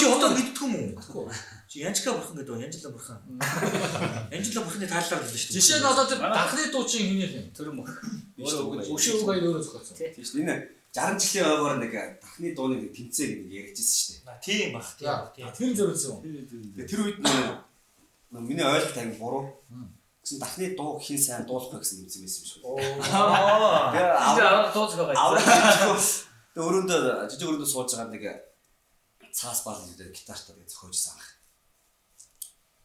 D: Чи одоо мэддэг юм уу? Чи Янжка бурхан гэдэг нь Янжла бурхан. Янжла бурханы тааллаар л шүү дээ.
B: Жишээ нь одоо тэр дахны дуучин хинийх юм.
F: Тэр мөх.
B: Өшөө угаа өөрөө зохиосон.
E: Тийм шүү. Энэ 60 жилийн ойгоор нэг дахны дууны нэг тэмцээг нэг ярьжсэн шүү дээ.
D: Тийм бах.
B: Тэр зөвлөсөн.
E: Тэгээ тэр үед миний ойлголт аяг буруу. Гэсэн дахны дуу хин сайн дуулахгүй гэсэн юм байсан юм шүү.
F: Тэгээ дууцгаа
E: байгаа. Тэгээ өрөөндөө жижиг өрөөндөө сууж байгаа нэг цаас баал гэдэг гитартаа тэгээ зохиожсан ах.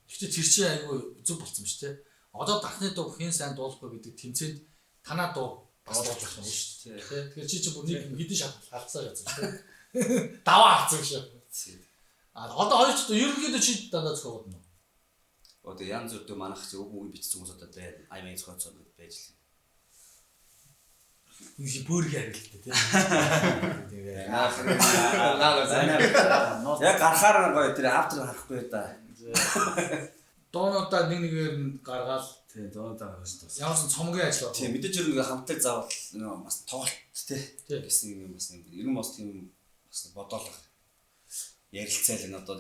B: Гэхдээ тэр чинь айгүй зөв болсон шүү дээ. Одоо дахны дуу хин сайн дуулахгүй гэдэг тэмцээнд танаа дуу бас дуулах юм шүү дээ. Тэгэхээр чи бүр нэг хэдэн шат алдсаар язсан шүү дээ. Даваа авсан шүү. Одоо хоёр ч ерөнхийдөө чи дандаа зохиогод нь.
E: Одоо янз бүрдөө манайх чи үг бичсэн хүмүүс одоо аймаг зохиоцоод байж л.
B: Нэг бөөргий харилттай тийм. Тэгээ
E: яг гарахаар гоё тэр автер харахгүй да.
B: доонуудаа нэгээр нь гаргаад
F: тий доонуудаа гаргаж тус.
B: ямар ч цомгийн ажил
E: Тийм мэдээж ер нь хамтлагь заавал бас тоглолт тий гэсэн юм бас нэг ер нь бас тийм бас бодоолох ярилцаал энэ одоо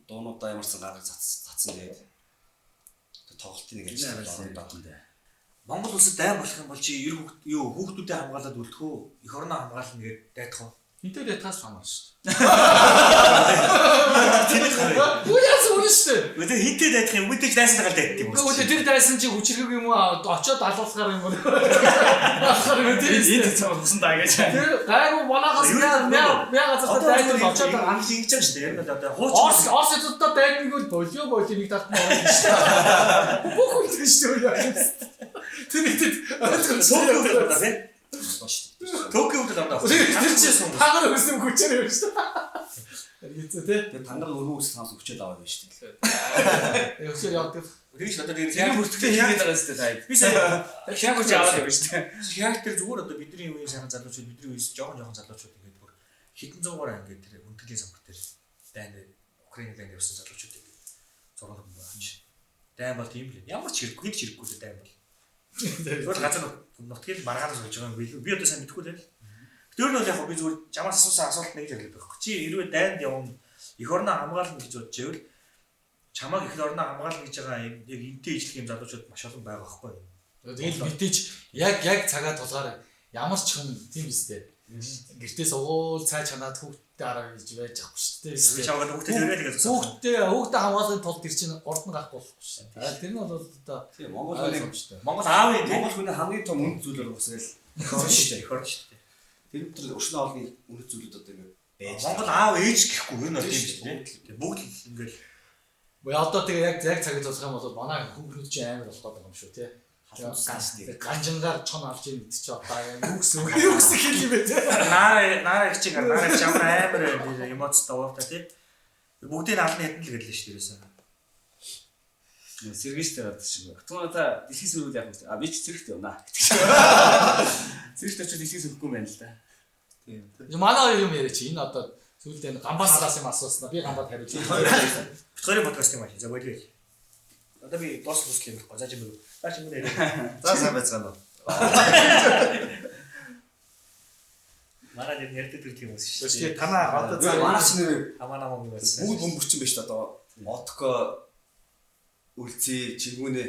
E: доонуудаа ямарсан гаргаж цацсан тэгээд тоглолтын нэг ажил оролдоод.
D: Монгол улсад дайм болох юм бол чи юу хүүхдүүдэд хамгаалаад үлдэх үү? Эх орноо хамгаална гэдэг дайдах уу?
B: хинтээ ятаас хамаар шүү.
D: Тэр хараа.
B: Юу яасан үнэ шүү.
D: Үгүй хинтээ дайдах юм мэдээж дайсан дагаад дайддаг юм уу?
B: Үгүй тэр дайсан чи хүчрэг юм уу? Очоод алуулахаар юм уу? Алуулахаар юм тийм.
F: Энд цогсон даа гэж.
B: Тэр гайгүй манахаас мяа газар дайдаг очоод
D: анх ингэж байгаа шүү дээ. Яг л одоо хууч
B: Орс эцэдтэй дайдаг бол болио нэг талд нь орно шүү. Бүх хүн тийм шүү. Тэр
D: Токиод л авдаг.
B: тэр чи тагаар өсөм хүчээр юм шүү. Хэрэгцээ тий.
E: Тэгээд тандар өрөө үс таамс өчөөд аваад байна шүү дээ.
B: Өсөөр явдаг.
D: Тэгж одоо тэр
F: яг бүртгэл хийгээд байгаа шүү дээ.
D: би сая
F: Хяг хүч аваад явна шүү дээ.
D: Хяактер зүгээр одоо бидний үеийн сайхан залуучууд бидний үеэс жоохон залуучууд ингээд бүр хитэн зуугаар ингээд тэр хүндэлийн самбар дээр дайнд Украинд дайнд явсан залуучууд ингээд зураг байна. Дайм бол тийм л. Ямар ч хэрэггүй л дайм бол. Зүгээр газар нутгийг маргаанаас болж байгаа юм би одоо сайн мэдэхгүй л. Тэр нь бол яг би зүгээр жамаас асуусан асуулт нэг л хэлэх байхгүй. Чи хэрвээ дайнд явна эх орноо хамгаална гэж бодож байвал чамааг эх орноо хамгаална гэж байгаа яг энтэй ижлэх юм залуучууд маш олон байгаа байхгүй юу?
B: Тэгээд мэдээж яг цагаа тулгаар ямар ч хүн тийм үстэй. Гэртээ сугуул цай чанаад хүүхдээ араа гэж байж ахгүй шүү дээ.
D: Би чамд хүүхдээ төрөө тэгээд
B: хүүхдээ хамгаалахын тулд тэр чинь орд нь гарахгүй болохгүй шүү дээ. Тэр нь бол одоо
F: тийм Монгол хүний
D: Монгол аавын
F: Монгол хүний хамгийн том үнэт зүйлээр уусгал
D: шүү дээ. Эх орн шүү дээ.
F: тэр төр өшнө олны үнэт зүйлүүд одоо ингэ байж.
D: Монгол аав ээж гэхгүй юу нэр тийм шүү дээ. Бүгд ингээл
B: одоо тэгээ яг цагийг тусах юм бол манай хүүхнүүд чинь амар болох гэдэг юм шүү тий. Ганжингаар чон авч ийн гэдэг чи одоо юу гэсэн хэл юм бэ те.
D: Наараа чиг наараа чамар амар эмоц таваа та тий. Бүгдийг алны хэтэн л гэлээ шүү дээрээс.
F: Сэргийчтэй гардаг шиг. Түнада дэлхий сүрүүл яг а би ч зэрэгтэй байна. Зэрэгтэй ч дэлхий сүрэхгүй юм байна л да.
B: Тийм. Манай юм яриа чи энэ одоо сүүлдээ гамбаа надаас юм асууснаа би гамбаа хариулж.
D: Битгээрийн подкаст юм аа. За болио. Одоо би дос юм байхгүй. За чи мөр. За чи мөр яриа.
E: За сайн байцгаана уу.
D: Мараа дээр ярьдаг тийм юм шүү
B: дээ. Танаа одоо
F: Манайч нэр
D: хамаа намаа юм байсан.
F: бүгд бөмбөрчин байж та одоо Отко үлцээ чигүүнээ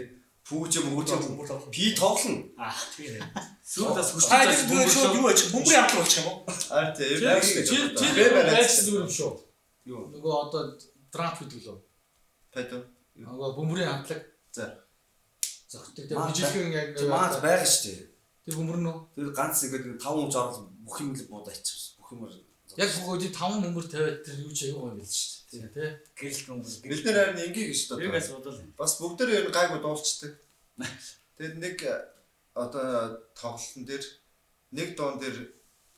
F: пүүжэ мөрөж би тоглоно.
D: Тийм ээ.
F: Сүүлдээс
D: Хайд зүгээр юу ач бөмбөрийн амтлал болчих юм уу?
E: Тийм.
B: байж зүгээр юм шүү.
F: Юу?
B: Нөгөө одоо драфт гэдэг лөө.
E: Пэдо.
B: Нөгөө бөмбөрийн амтлаг.
E: За.
B: Зогтдаг дээр бижилхэн яг
F: Манайч байгаа шүү дээ.
B: тэр бөмбөр нөө.
F: Тэр ганц ингээд 5 хүн жорол бүх юм л буудаа ичсэн. Бүх юм
B: Яг бүгд 5 бөмбөр тавиад тэр юу ч аягүй юм биш шүү дээ. Тий.
F: гэрэл бөмбөр.
E: Бид нэр харин ингээ гэж
F: Тэрийг
E: бодоо.
F: асуудал.
E: Бас бүгд нэр гайгүй дуулцдаг. Тэгэд нэг одоо тоглолтын дээр нэг дуун дээр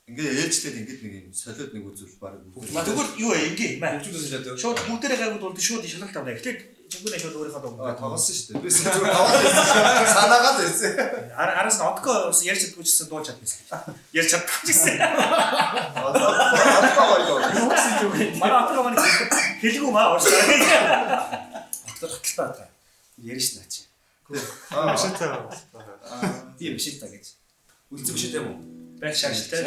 E: ингээ ээлжлээд ингээд нэг юм солиод нэг үзүүл баг.
D: Тэгвэл юу вэ? Ингээ маа.
F: Хөгжүүлж хэлээд.
D: Шууд бүгдээрээ гайгүй дуулд шууд шалгалт авна. Эхлээд чингүнээ шууд өөрийнхөө дуулд.
E: Тоглосон шүү дээ. Би зүгээр тоглосон. Санаагаад байсан.
D: Араас нь Отко ярьж чаддгүйчсэн дуулж чадсан. Ярьж чадчихсан. Манай Отко маань хэлгүй маа ууштай.
F: Отор хаталтаа та. Яриш наач.
G: Машинтай.
F: Тийм биш та гэж. Үлцэн биш үү?
D: Байх шааштай.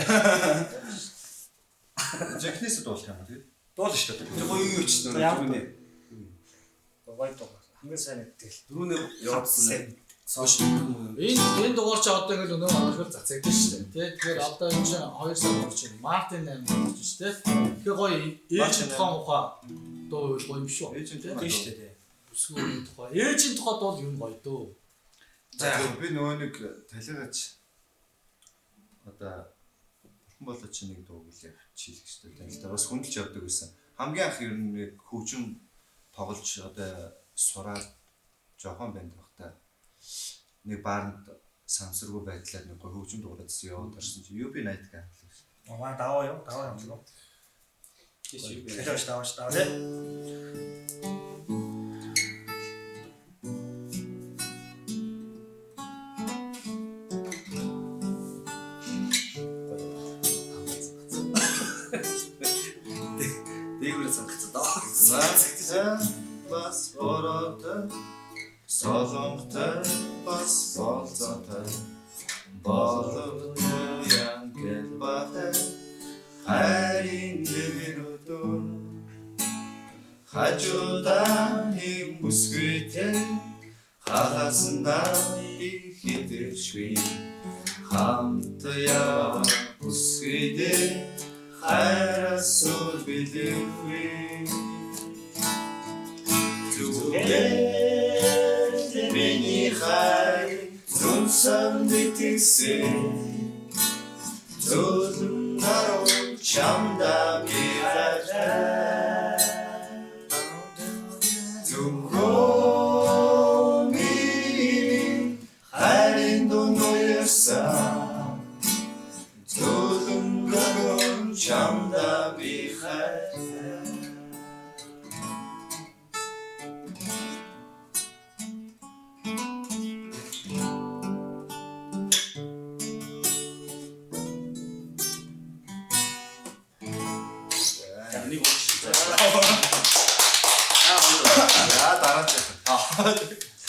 E: Жекнэс дуулах юм тийм.
D: Дуул шүү дээ.
F: Тэр гоё юу ч дөрөвний.
D: Гой дуу. Хамгийн сайн мэддэг.
F: Дөрөвний явуулсан. Сошиал
B: Энэ дугаар чи одоо ингээл өнөө онцгой цацагдсан шүү дээ. Тий. Тэгэхээр одоо энэ чинь 2 сар болж байна. Мартин 8 болж шүү дээ. Тэгэхээр гоё ээжийн тухайн ухаа дуу гоё юм шүү.
E: Ээжийн
B: Тий.
D: Тийм шүү дээ.
B: Бүсгүй тухай. Ээжийн тухай дуу юм гоё дөө.
E: За би нөгөө нэг талигаач одоо бурхан болоо чи нэг дууг л чийлэх шүү дээ. Тэгэл бас хүндэлж явдаг байсан. Хамгийн анх ер нь нэг хөгжим тоглож одоо сураад жоохон банд багтаа нэг баанд самсргүй байдлаар нэг хөгжим дуурайсан яваад орсон чи UB Night гэх юм.
D: Маа даваа юу? Даваа юм уу? Тэгэлж даваа.
F: дээгүүрээ сонгоцсон доо.
E: Сагтаа бас бороотой солонготой бас болцоотой боловтой янгэл батай хайрын дэрөдөө хажуудаа нэг бүсгүйтэй халаасандаа их хитэршгүй хамтая бүсгүйтэй хайрасул билэвгүй зүгээр миний хай зүнсэн дитсэн зүлэн наруу чамда бирачтай зүрхөө миний хайрын дуноёсан зүлэн наруу чамда бирачтай
F: Нэг уу.
E: дараач.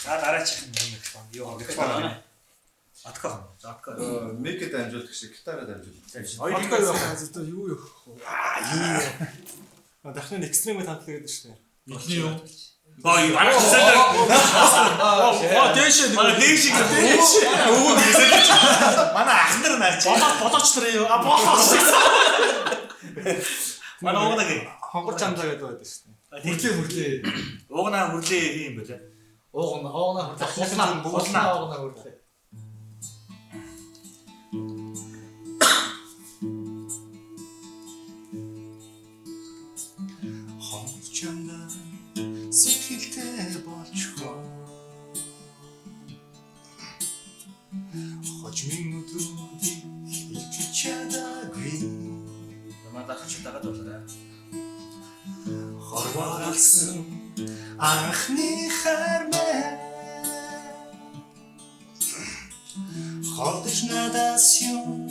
D: Дараачих нь микрофон. Юу микрофон. Атка.
E: Микэд амжуулдаг шиг гитараа дамжуулдаг.
G: Одгой яах юу юу. Дахны экстремэд хамтлаг гэдэг шүү дээ.
B: Бидний юу?
D: Баа юу арах засаа.
B: Дээшээ
D: Дээш өвөө гэсэж. Манай ах нар наач.
B: болооч нар юу? Болооч.
D: Манай уунагийн
G: Хонгор чамлаа гэдэг байдаг шүү дээ.
B: Хүрлээ.
D: уугнаа хүрлээ юм бэлээ.
B: Уугнаа хүрлээ.
E: Хонгор чамлаа сэтгэлтэй болчихоо. Хож минутуудыг хэлж чадаагүй.
F: Намайг ч дагаад болоо.
E: Хорвоолсон анхны хармаа. Холдож надаас юм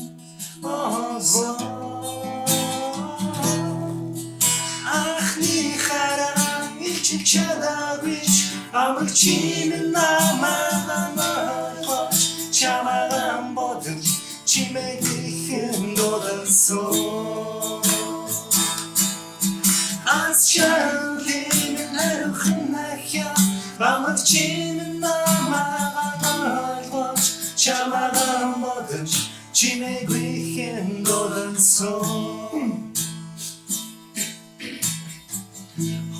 E: анхны хараа илчилж чадаагүй амрах чимэн намайг чамайг бодож чимэг ихэн додсон Аншалин архнахя амрах чимэн намайг чамайг бодож чимэг ихэн додсон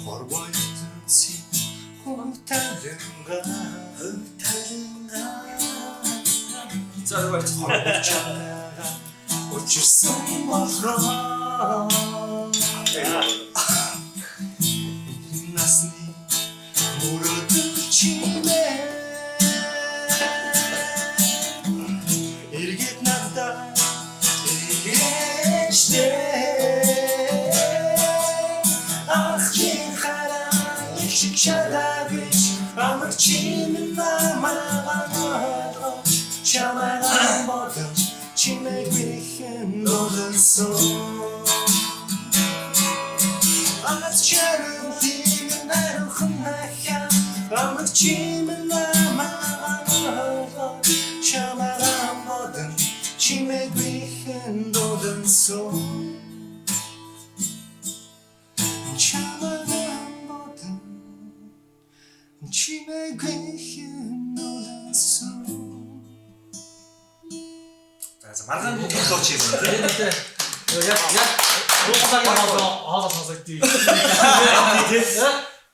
E: Хорвойтси хөвталэнга
F: Зарварч.
E: Учирсан болроо насны мөрөдөл чимээ эргээд надад эргээжтэй ахчин хараа ичиг чадаагүй амрах чимэн намайг чамайг бодож чимэг бихэн додсон Аз чарам тим нархнахя амрах чимэн намайг чамайг бодож чимэг бихэн додсон чамайг бодож чимэг бихэн додсон
D: За маргаан бүгд ч юм тийм.
B: Яг уугнаагийн хоолоо сонсогдъё.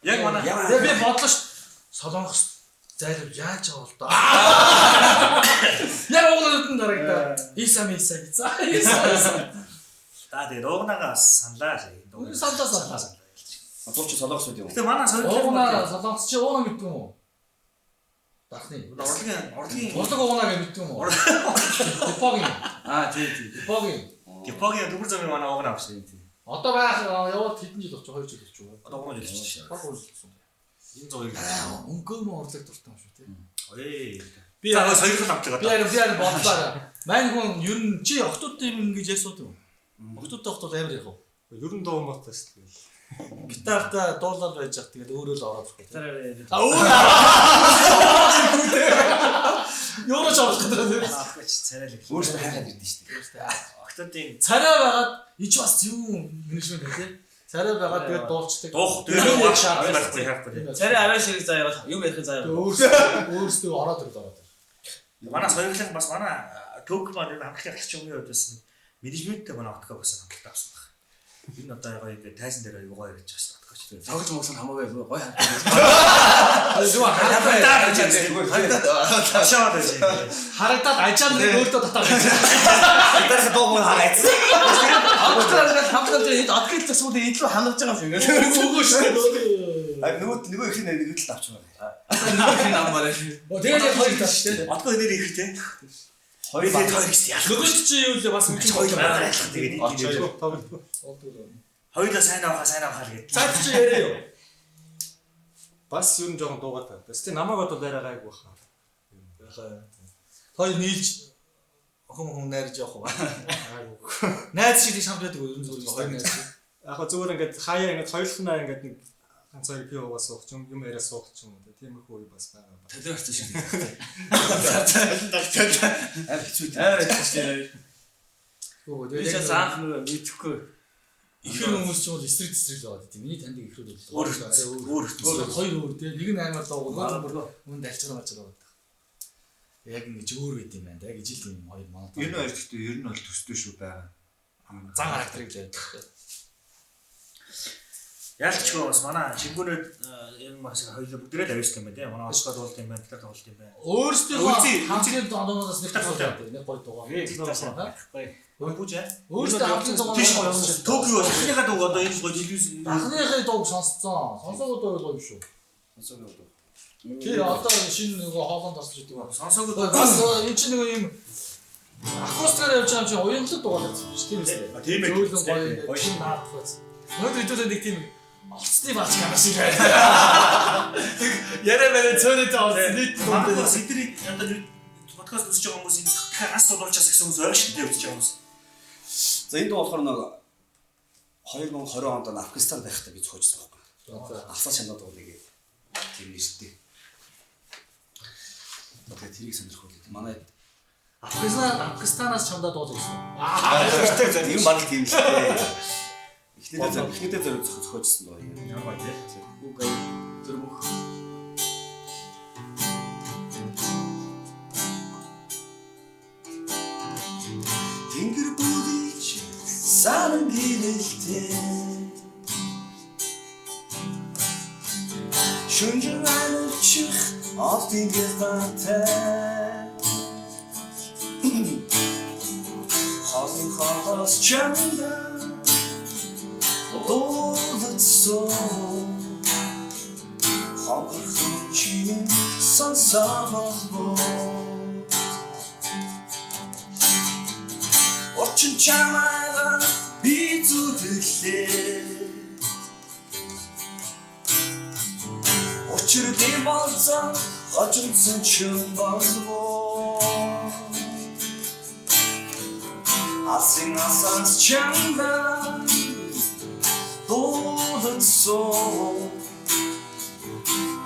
D: Яг манай
B: Би бодлоо ш. Солонгос зайлв яаж байгаа бол доо. Яг уугнаад дарагдаа. Иса гэсэн.
D: та тэгээд уугнаагаа саналаа.
B: Санлаа.
F: Дууч солонгос үү юм.
D: Гэтэ манай
B: Уугнаа солонгос чи ууна мэдгүй юм уу? Дахны.
D: Урлагийн
B: Урлаг уугнаа гэж мэдгүй юм уу? Дипогийн.
F: Тийм.
B: Дипогийн.
D: Японы дүр замын манай уугнаа авсан юм тийм.
B: Одоо байх яваад хэдэн жил болчих 2 жил болчих.
D: Одоо уугнаа хэлчихсэн.
B: Баг үйлсэн.
D: Энэ зоог.
B: Өнгөөм урлаг дуртай юм шүү тий.
D: Ой.
B: Би
D: За соёлын хамтлаг
B: би харин бодлоо. Мань хүн ер нь чи охтуудтай юм ингэж ясууд юм. Охтуудтай охтууд амар яг уу.
G: Ер нь дуу мотой шүү дээ.
B: Гитартаа дуулаад байж хат тэгээд өөрөө л ороод ирэх. Юу ч авах гэдэг.
D: Ахч царайлаг.
F: Өөрөөсөө хайхад ирдэ шүү дээ.
D: Октодын
B: Царай байгаад ич бас юу менежмент тий. Царай байгаад тэгээд дуулцдаг.
D: дуух
B: Тэгээд
D: байхгүй хаахгүй.
F: Царай арай ширэг заяавал юм ярих заяа.
B: Өөрөөсөө ороод ирэх.
D: Манай соёлын бас манай төг маань хамтлагийн ахлагч өмнө удаас менежменттэй манай отгоо болсон хамтлагт авсан баг. Энэ одоо яг ингэ тайзан дээр аягүй гоё гэж байна отгооч.
F: Савж мөсөн хамаагүй гоё хаа.
B: Зүг
D: Ашаад байж.
B: харагдаад ажаал өөртөө татаад байж.
F: Дарах дууг хараац. Авто хамтлагт хэд отгоч сүүл илүү ханаж байгаа юм шиг.
B: Үгүй шүү.
F: Нөгөө их нэг л авч байгаа. Нөгөө их нам барай шүү.
B: Тэгээд яг хоёр тал шүү.
D: Отгоо нэр их те.
F: Хоёр гэсэн яах.
B: Нөгөөд чи юу л бас үгүй
D: Хоёр байгаа айлах тэгээд хоёулаа сайн авахаа л гэдэг.
B: цаад чи яриа юу?
G: Бас ер нь жоохон дуугаад байна. Тэс намайг одоо байраа гайг баха.
B: Хоёр нийлж охин найрж явах уу? Найз шиг тийш хамт байдаг уу? Ер нь зүгээр хоёр найз.
G: Яг зүгээр ингээд хаяа ингээд хоёулахнаа ингээд нэг ганц хоёр пи уугаа суух ч юм яриа суух ч юм уу тиймэрхүү үе бас байгаа ба.
F: Толиорч шиг л байна. Хэцүү. Хэцүү. Би ч заах нэг мэдхгүй.
B: Ихэр хүмүүс ч бол эсрэг байгаа тийм. Миний таньдаг ихрүүд бол
D: өөр
B: хоёр өөр тийм. Нэг нь аймаар дуугал мөн дальчраа мачраа байдаг. Яг ингэж өөр байд юм байна. Яг ижил юм хоёр манай.
E: Ер нь ойлгохтой ер нь бол төстэй шүү байгаа.
B: Зан характерыг л байдаг.
D: Яалчгүй бас манай шингүүнүүд энэ маш хоёул бүгдээ л авьяас юм байна тийм. Манай Оскар болд юм байна, тэр тоглолт юм байна.
B: Өөрсдөө хамтын дооноос нэг тоглолт нэг гой дугаа.
D: Бүгжээ.
B: Өөрсдөө хамтын дооноос
D: Токио эхнийхээ дуу одоо энэ гой жилүүс
B: анхныхаа дууг сонсцсон. Сонсоогүй дуу гоё шүү.
F: Сонсоогүй дуу.
B: Тэр одоо шинэ нөгөө хоолонд орсон гэдэг байна.
D: сонсоогүй
B: Бас энэ чинь нөгөө юм акустикаар явж байгаа юм чинь уянгалт дуугаалсан шүү. Тийм үү?
D: Тийм ээ.
B: Зөөлөн гоё шинэ наадхаас. Өнөөдөр хэдүүлээ нэг тийм олцны бач гана шиг байна. Ярэ мэрэ цөөнөд авсан нийт
D: дундаа сэтрийг одоо подкаст үзэж байгаа хүмүүс энэ хагас болуулчихсан гэсэн хүмүүс ойршинтэй үзэж байгаа хүмүүс.
F: За энэ дуу болохоор нэг 2020 онд Афганистан байхдаа би зохиожсон байхгүй. Алсаа чанаад дууг тийм нэртэй. Тэгээд тэрийг сонирхол гэдэг. Манай
B: Афганистанаас чамдаа дуу зогсон.
F: тэр маань тийм л дээ. Эхнийдээ зохиожсон дуу юм.
D: Ямар бай тээ.
F: Үгүй зөв бүх. Тэнгэр бүдийч саран гэрэлтэй шүнжин анчих офтын гэрбатай хавын хавас чанда дуулцсон хаврын чин сансавал Очин чамайга би зүтгэлээ Очир дэм болсон очинсан чин болвоо Асын асанс чамда дуулцсон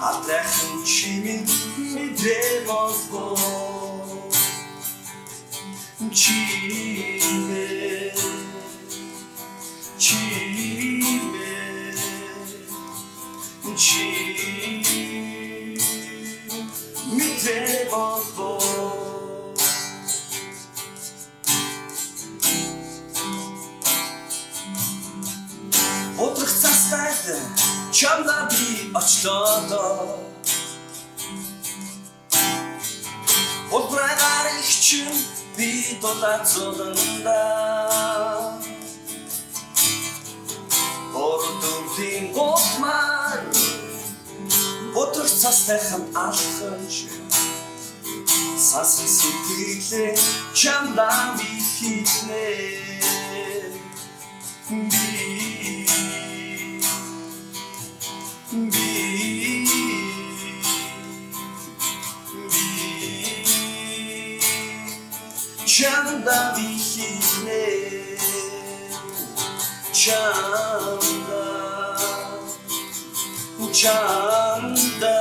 F: Атрахын чимин мэдрэ болвоо Чимэ Чимэ Чимэ болвоо Отрах цастайд чамда би очлоо Отбрагаар их чин би дулаацууланда Ордумтын готмар Отрах цастайхан алхаж Сасан сэтгэлээ чамда би хитнэ Chanda bihine Chanda Chanda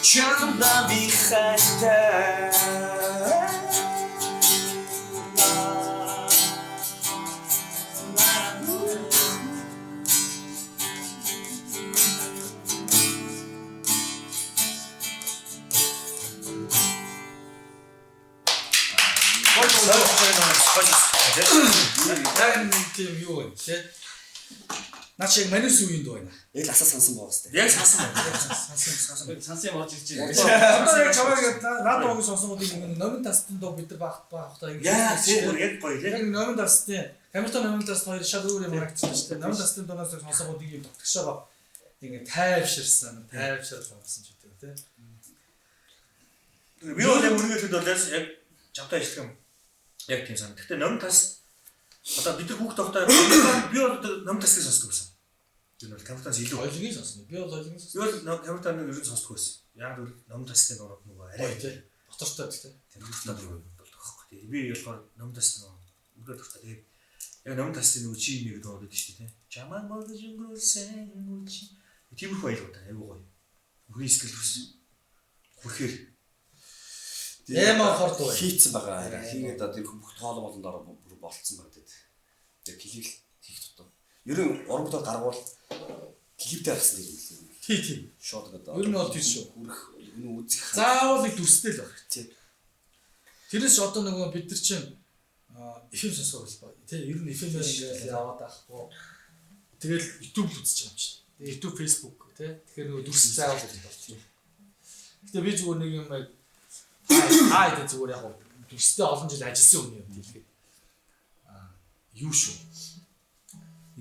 F: Chanda bihata
B: Яг тийм юу вэ? Наа чи манус үеинд байна.
F: яг асаа сансан байгаа сте.
D: Яг сансан байна.
F: Сансан болж ирж байна.
B: Одоо яг чамайг наад дуугийн сонсонгуудыг номын тастын дуу бид нар баахтаа ингэ.
D: Яа, тийм яг гоё лээ.
B: Яг номын тастын Камертон номын таст хоёр шал өөр юм харагдсан шүү дээ. Номын тастын дуунаас сонсонгуудыг юм тогтгошоо ингэ тайвширсан болсон ч гэдэг тийм.
D: Би бол яг үргэлжлээд бол яг чамтай ажиллах юм. Яг тийм сан. Гэхдээ номын таст одоо бид нар хүүхд тогтоо би бол номын тастыг сонсдог байсан. Тэр бол камертаас илүү
B: Ойлгийн сонсно. Би бол ойлгийн сонсно.
D: би бол камертаа нэг ерөн сонсдог байсан. Яг л номын тастын дураг нөгөө арай
B: Тийм. Дотортой тийм.
D: тэр дуртай дураг болдог байхгүй. Би болохоор номын тастын нөгөө дуртай. Тэгээд Яг номон тасны нөгөө чи нэг дуу гэдэг шүү дээ. Чамаа модж өнгөрсөн үчи. Тиймэрхүү айлгууд аюу гоё. Хүний сэтгэл хүссэн. Хүрэхээр
B: Эмаа хорд уу.
H: хийцэн байгаа. Тэгээд одоо тэр бүх тоолон болонд ороо бүр болцсон байна гэдэг. Тэгээд клип хийх тутам. Ер нь уран бүтээл гаргуул клиптэй гаргасан юм лээ.
B: Тий.
H: Шот гэдэг.
B: Ер нь бол тийм шүү.
H: Хүрэх энэ үзэх.
B: Заавал их дүрстэй л баг.
H: Тийм.
B: Тэрээс одоо нөгөө бид нар чинь эфэм сонсох бол тий ер нь эфэмээр ингээд яваад байхгүй. Тэгэл YouTube л үзэж байгаа юм чинь. YouTube, Facebook тий. Тэгэхээр нөгөө дүрс заавал л болчих. Гэтэ би зүгээр нэг юм хаа зүгээр яг дүрстэй олон жил ажилласан хүн юм хэлгээд. Юу шүү.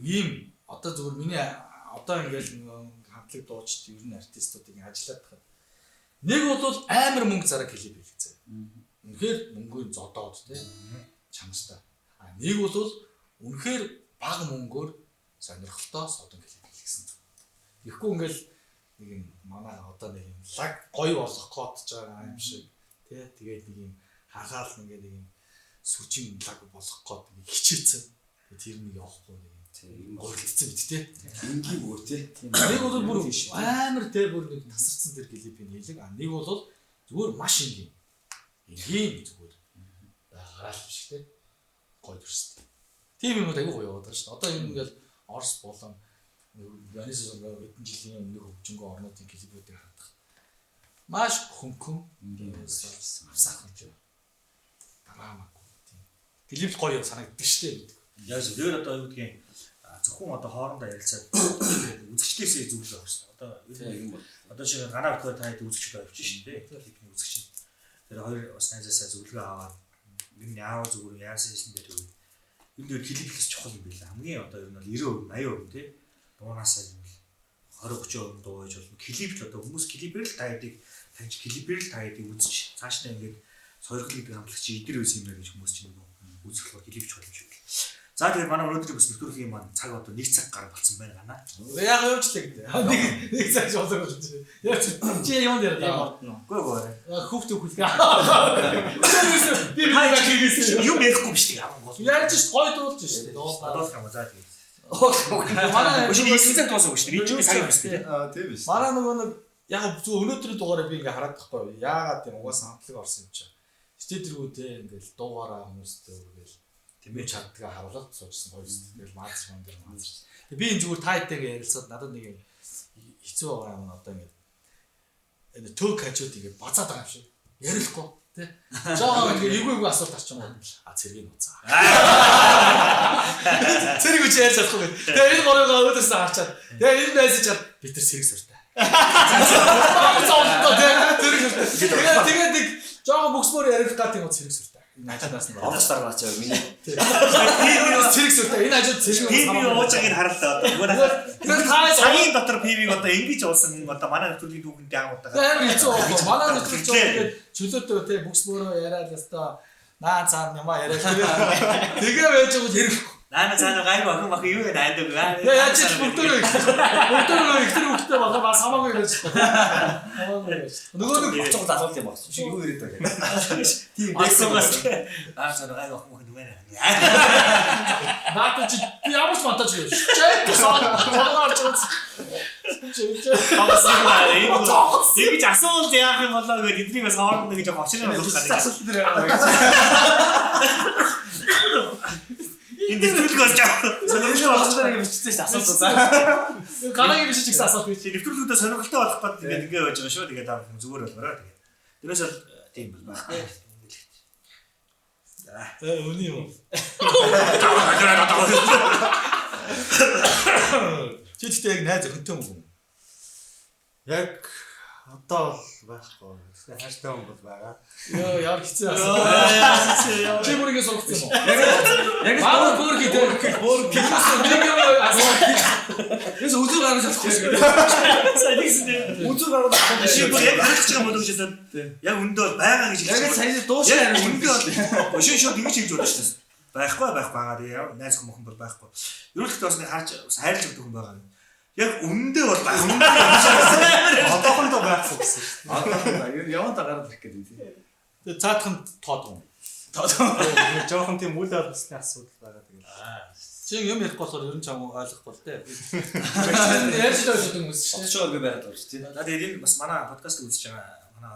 B: Ийм одоо зүгээр миний одоо ингээд хамтлаг дуучид ер нь артистуудыг ажиллаад байгаа. Нэг бол амар мөнгө зараг клип хийлгэцээ. Үнэхээр мөнгөний зодоод тий чанартай. Нэг бол үнэхээр бага мөнгөөр сонирхолтой содон клип хийлгэсэн. Тэгэхгүй ингээл нэг юм манай одоо нэг юм лаг гоё болох гээд байгаа юм шиг тий тэгээд нэг юм хараал нэг юм сүжин лаг болох гээд хичээсэн. Тэр нэг явахгүй нэг юм гоё хийсэн биз тий.
H: Ингийн бүр тий.
B: Нэг бол бүр амар тий бүр нэг тасарсан тэр клипийн хэлэг. Нэг бол зүгээр маш ингийн. Ингийн зүгээр гараал биш тий. Гоё дүрстэй. Тийм юм аягүй гоё яваад байгаа шүү дээ. Одоо юм ингээл Орос болон Янисс хэдэн жилийн өмнөх хөгжингөө орнуудын клипүүдийг хадах. Маш хөнгөн авсах гэж байна. Таамаагүй тийм. Клип гоё санагддаг шүү дээ.
D: яаж өөр одоо юу гэдгийг зөвхөн одоо хоорондоо ярилцаад үзэгчдээсээ зөвлөө авах шүү дээ. Одоо шиг ганаа өгөхөөр та хэд үзэгчд авчих шүү дээ. Клипний үзэгч. Тэр хоёр бас найзаасаа зөвлөгөө аваад энэ яав зүгээр яасан юм дээр үү. Энд дээр клип ихс чухал юм байна. Хамгийн одоо ер нь 90%, 80% тий. Дуунасаа юм бол 20-30% дуу байж болно. Клип л одоо хүмүүс клипээр л та хэдийг таньж клипээр л та хэдийг үзэж цаашдаа ингээд сойрхол гэдэг хамтлагч идэр байсан юм байна гэж хүмүүс чинь үзэх болохоор клип чухал юм шиг. За тэгээд манай өнөөдрийн бас нэвтрүүлгийн маань цаг одоо 1 цаг гар болсон байна гана.
B: Яг явуулчлаа гэдэг. Нэг цаг болоо болж байна. Яаж чи юм дээр даа.
D: Гөө.
B: Хүүхдээ хүлгээ. Би
D: Юу ярихгүй биш тийм.
B: яаж ч гоё дуулж шүү дээ.
D: Дуулах юм за тэгээд.
B: Манай
D: Өшин 1 цаг дуусах шүү дээ. Би цаг биш тийм.
E: Тийм биш.
B: Манай нөгөө нэг яг зөв өнөөдрийн дугаараа би ингээ хараад байхгүй юу. Яагаад юм угаасаа хамтлаг орсон юм чи. Стедэргүүдээ ингээл дуугаараа хүмүүстэй үргээл тэмээ чаддгаа харуулаад суужсан гоё шүү. Тэгэл маазч юм дээр маазч. Би энэ зүгээр тайтайгаа ярилцаад надад нэг юм хэцүү байгаа юм одоо ингээ энэ төг хажууд ингээ бацаад байгаа юм шиг. Ярихгүй тий. Жоо ингээ эвгүй асуулт арч юм уу. Цэргийг нууцаа. Цэрэг үчи ярьж чадахгүй. Тэгээ энэ гурыг өөдөөс харчаад. Тэгээ энэ байсаж чад бид нар цэрэг суртаа. Тэгээд нэг жоо бүксмөр ярих гад юм цэрэг суртаа. Энэ ажлаас нь
H: Орос дараач яа миний.
B: цэрэг суртаа. Энэ ажил цэрэг
D: PV уужагийг харалтаа одоо.
B: Тэгээд та
D: цагийн дотор PV-г одоо ингэж уусан одоо манай нэвтрүүлгийн түүхэнд ангуудаа.
B: амар хэцүү байна. Манай нэвтрүүлж байгаа чөлөөтэй те бүксмөрөө яриад өстой наа цаа нямаа яриад тэгээ байж байгаа ярихгүй.
D: Наана цаана гайг охин мах юу гэдэг айдаг.
B: Яаж ч бүгдөө ихтэй хөлтэй байгаа бас хамаагүй байж байгаа. Хамаагүй байж. Нөгөө нэг
H: Боцоо залуулт юм байна. Чи юу яриад байгаа.
D: тийм бэксогоос цаана гайг охин мах нүмээр.
B: Наад чи ямар ч монтаж юу. Чэт саад чад.
D: Тэгж асуулт яах юм болоо гэдэг эднийг бас хоорондоо гэж очроо болох гэдэг.
H: Асуулт дээр байгаа.
D: Энэ нэвтрүүлгээс жаа.
H: Сонирхолтой болчихсон юм бичсэн шүү асуулт за.
B: Ганагийн биш ч гэсэн асуулт биш.
D: Нэвтрүүлгүүдээ сонирхолтой болох гэдэг ингээд ингэ байж байгаа шүү. Тэгээд та зүгээр болоорой тэгээд. Тэрээс бол тийм байна.
B: Үний юм. Чи тэгтээ яг найз охинтой юм уу?
G: Яг одоо байхгүй. Хайртай хүн бол байгаа.
B: Йоо яар хэцүү асуулт. Чи бүргээ сургацсан юм уу? Яг баа бүр гэдэг. Бүр гэсэн нэг юм асуулт. Эс үзүү гаргаж чадахгүй.
D: Үзүү гаргаж чадахгүй. Чи бүр яг харах гэж бодож байгаа. Яг өндөө байгаа гэж хэлж
B: Яг сайн дуушаа
D: яг өндөө өшөө шууд ингэж хэлж бодож шүү дээ. Байхгүй байгаа яа найз хүмүүс бол байхгүй. Ерөнхийдөө бас харж хайрлаж өгдөг хүн байгаа. Яг өндөө бол байгаа.
G: Одоохондоо байхгүй гэсэн.
F: Одоо яваад гараад ирэх гэдэг юм тийм.
B: Тэгээ цаадхан тоод юм.
G: Жохон тийм үйл явдлын асуудал байгаа тэгээд.
A: Чи юм ярих болохоор ер нь чам ойлгохгүй л дээ.
B: Яаж л ойлгох юм бэ?
H: Очоо би байгаад байна тийм.
D: Тэгээд энэ бас манай подкаст үзэж байгаа манай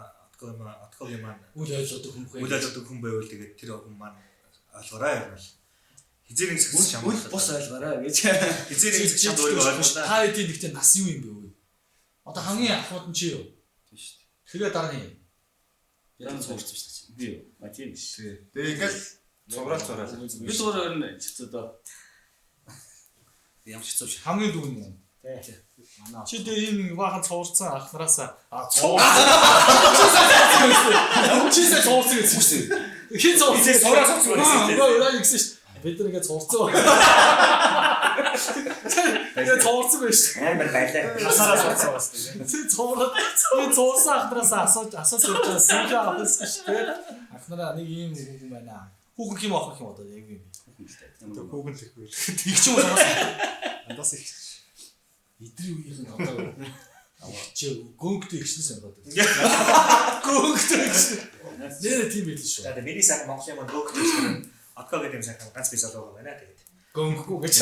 D: Откогийн маань
B: Үйл ойлгодог хүн
D: үйл ажилладаг хүн байвал тэгээд тэр хүн маань ойлгоорой юм бол. Хизээ нэг зэгс чам.
F: Үл бус ойлгоорой гэж.
D: Хизээ нэг зэгс чам өөрийгөө ойлгуулаа.
B: та хэдийн нэгтэй нас юу юм бэ үгүй. Одоо хамгийн ахмад нь чи юу?
H: Тийм шүү дээ.
B: Тэгээ дараа нь юм.
H: Яг цуурч биш та.
F: Би юу? А тийм биш.
E: Тэгээ ингээл цуграал.
F: Би зүгээр энэ чицэдөө
H: Ямар ч хэцүү.
B: Хамгийн дүүн юм.
F: тий. Манай
B: Чи дээр энэ баахан цуурцсан ахнараасаа чисээ цуурцсан гэсэн шүү дээ. Хин цуурцсан.
D: Хизээ цуураас цуурсан гэсэн.
B: Ураа гэсэн шүү дээ. Бид нэг цуурцсан. Тэгээ цуурцсан байж шүү.
D: Амар байлаа. Хасаараа цуурсан бас тийм.
B: Чи цуурсан ахнараасаа асууж суулжсэн шүү дээ. Ахнараа нэг ийм хүн байна. Хүүхэн юм авах юм одоо яг юм.
G: Хөөгнлөх үйл.
B: Их ч юм уу.
G: Андаас их.
B: Эдрийн үеийн одоо чи гөнгөтэй ихснээс юм байна. Гөнгөтэй ихсэн. Нэр тийм байл шүү.
D: Тэгээд миний сайхан Монголын маань гөөгтэй шүү. Откоо гэдэг юм сайхан ганц бис олоо байна тэгээд.
B: Гөнгөгүй гэж.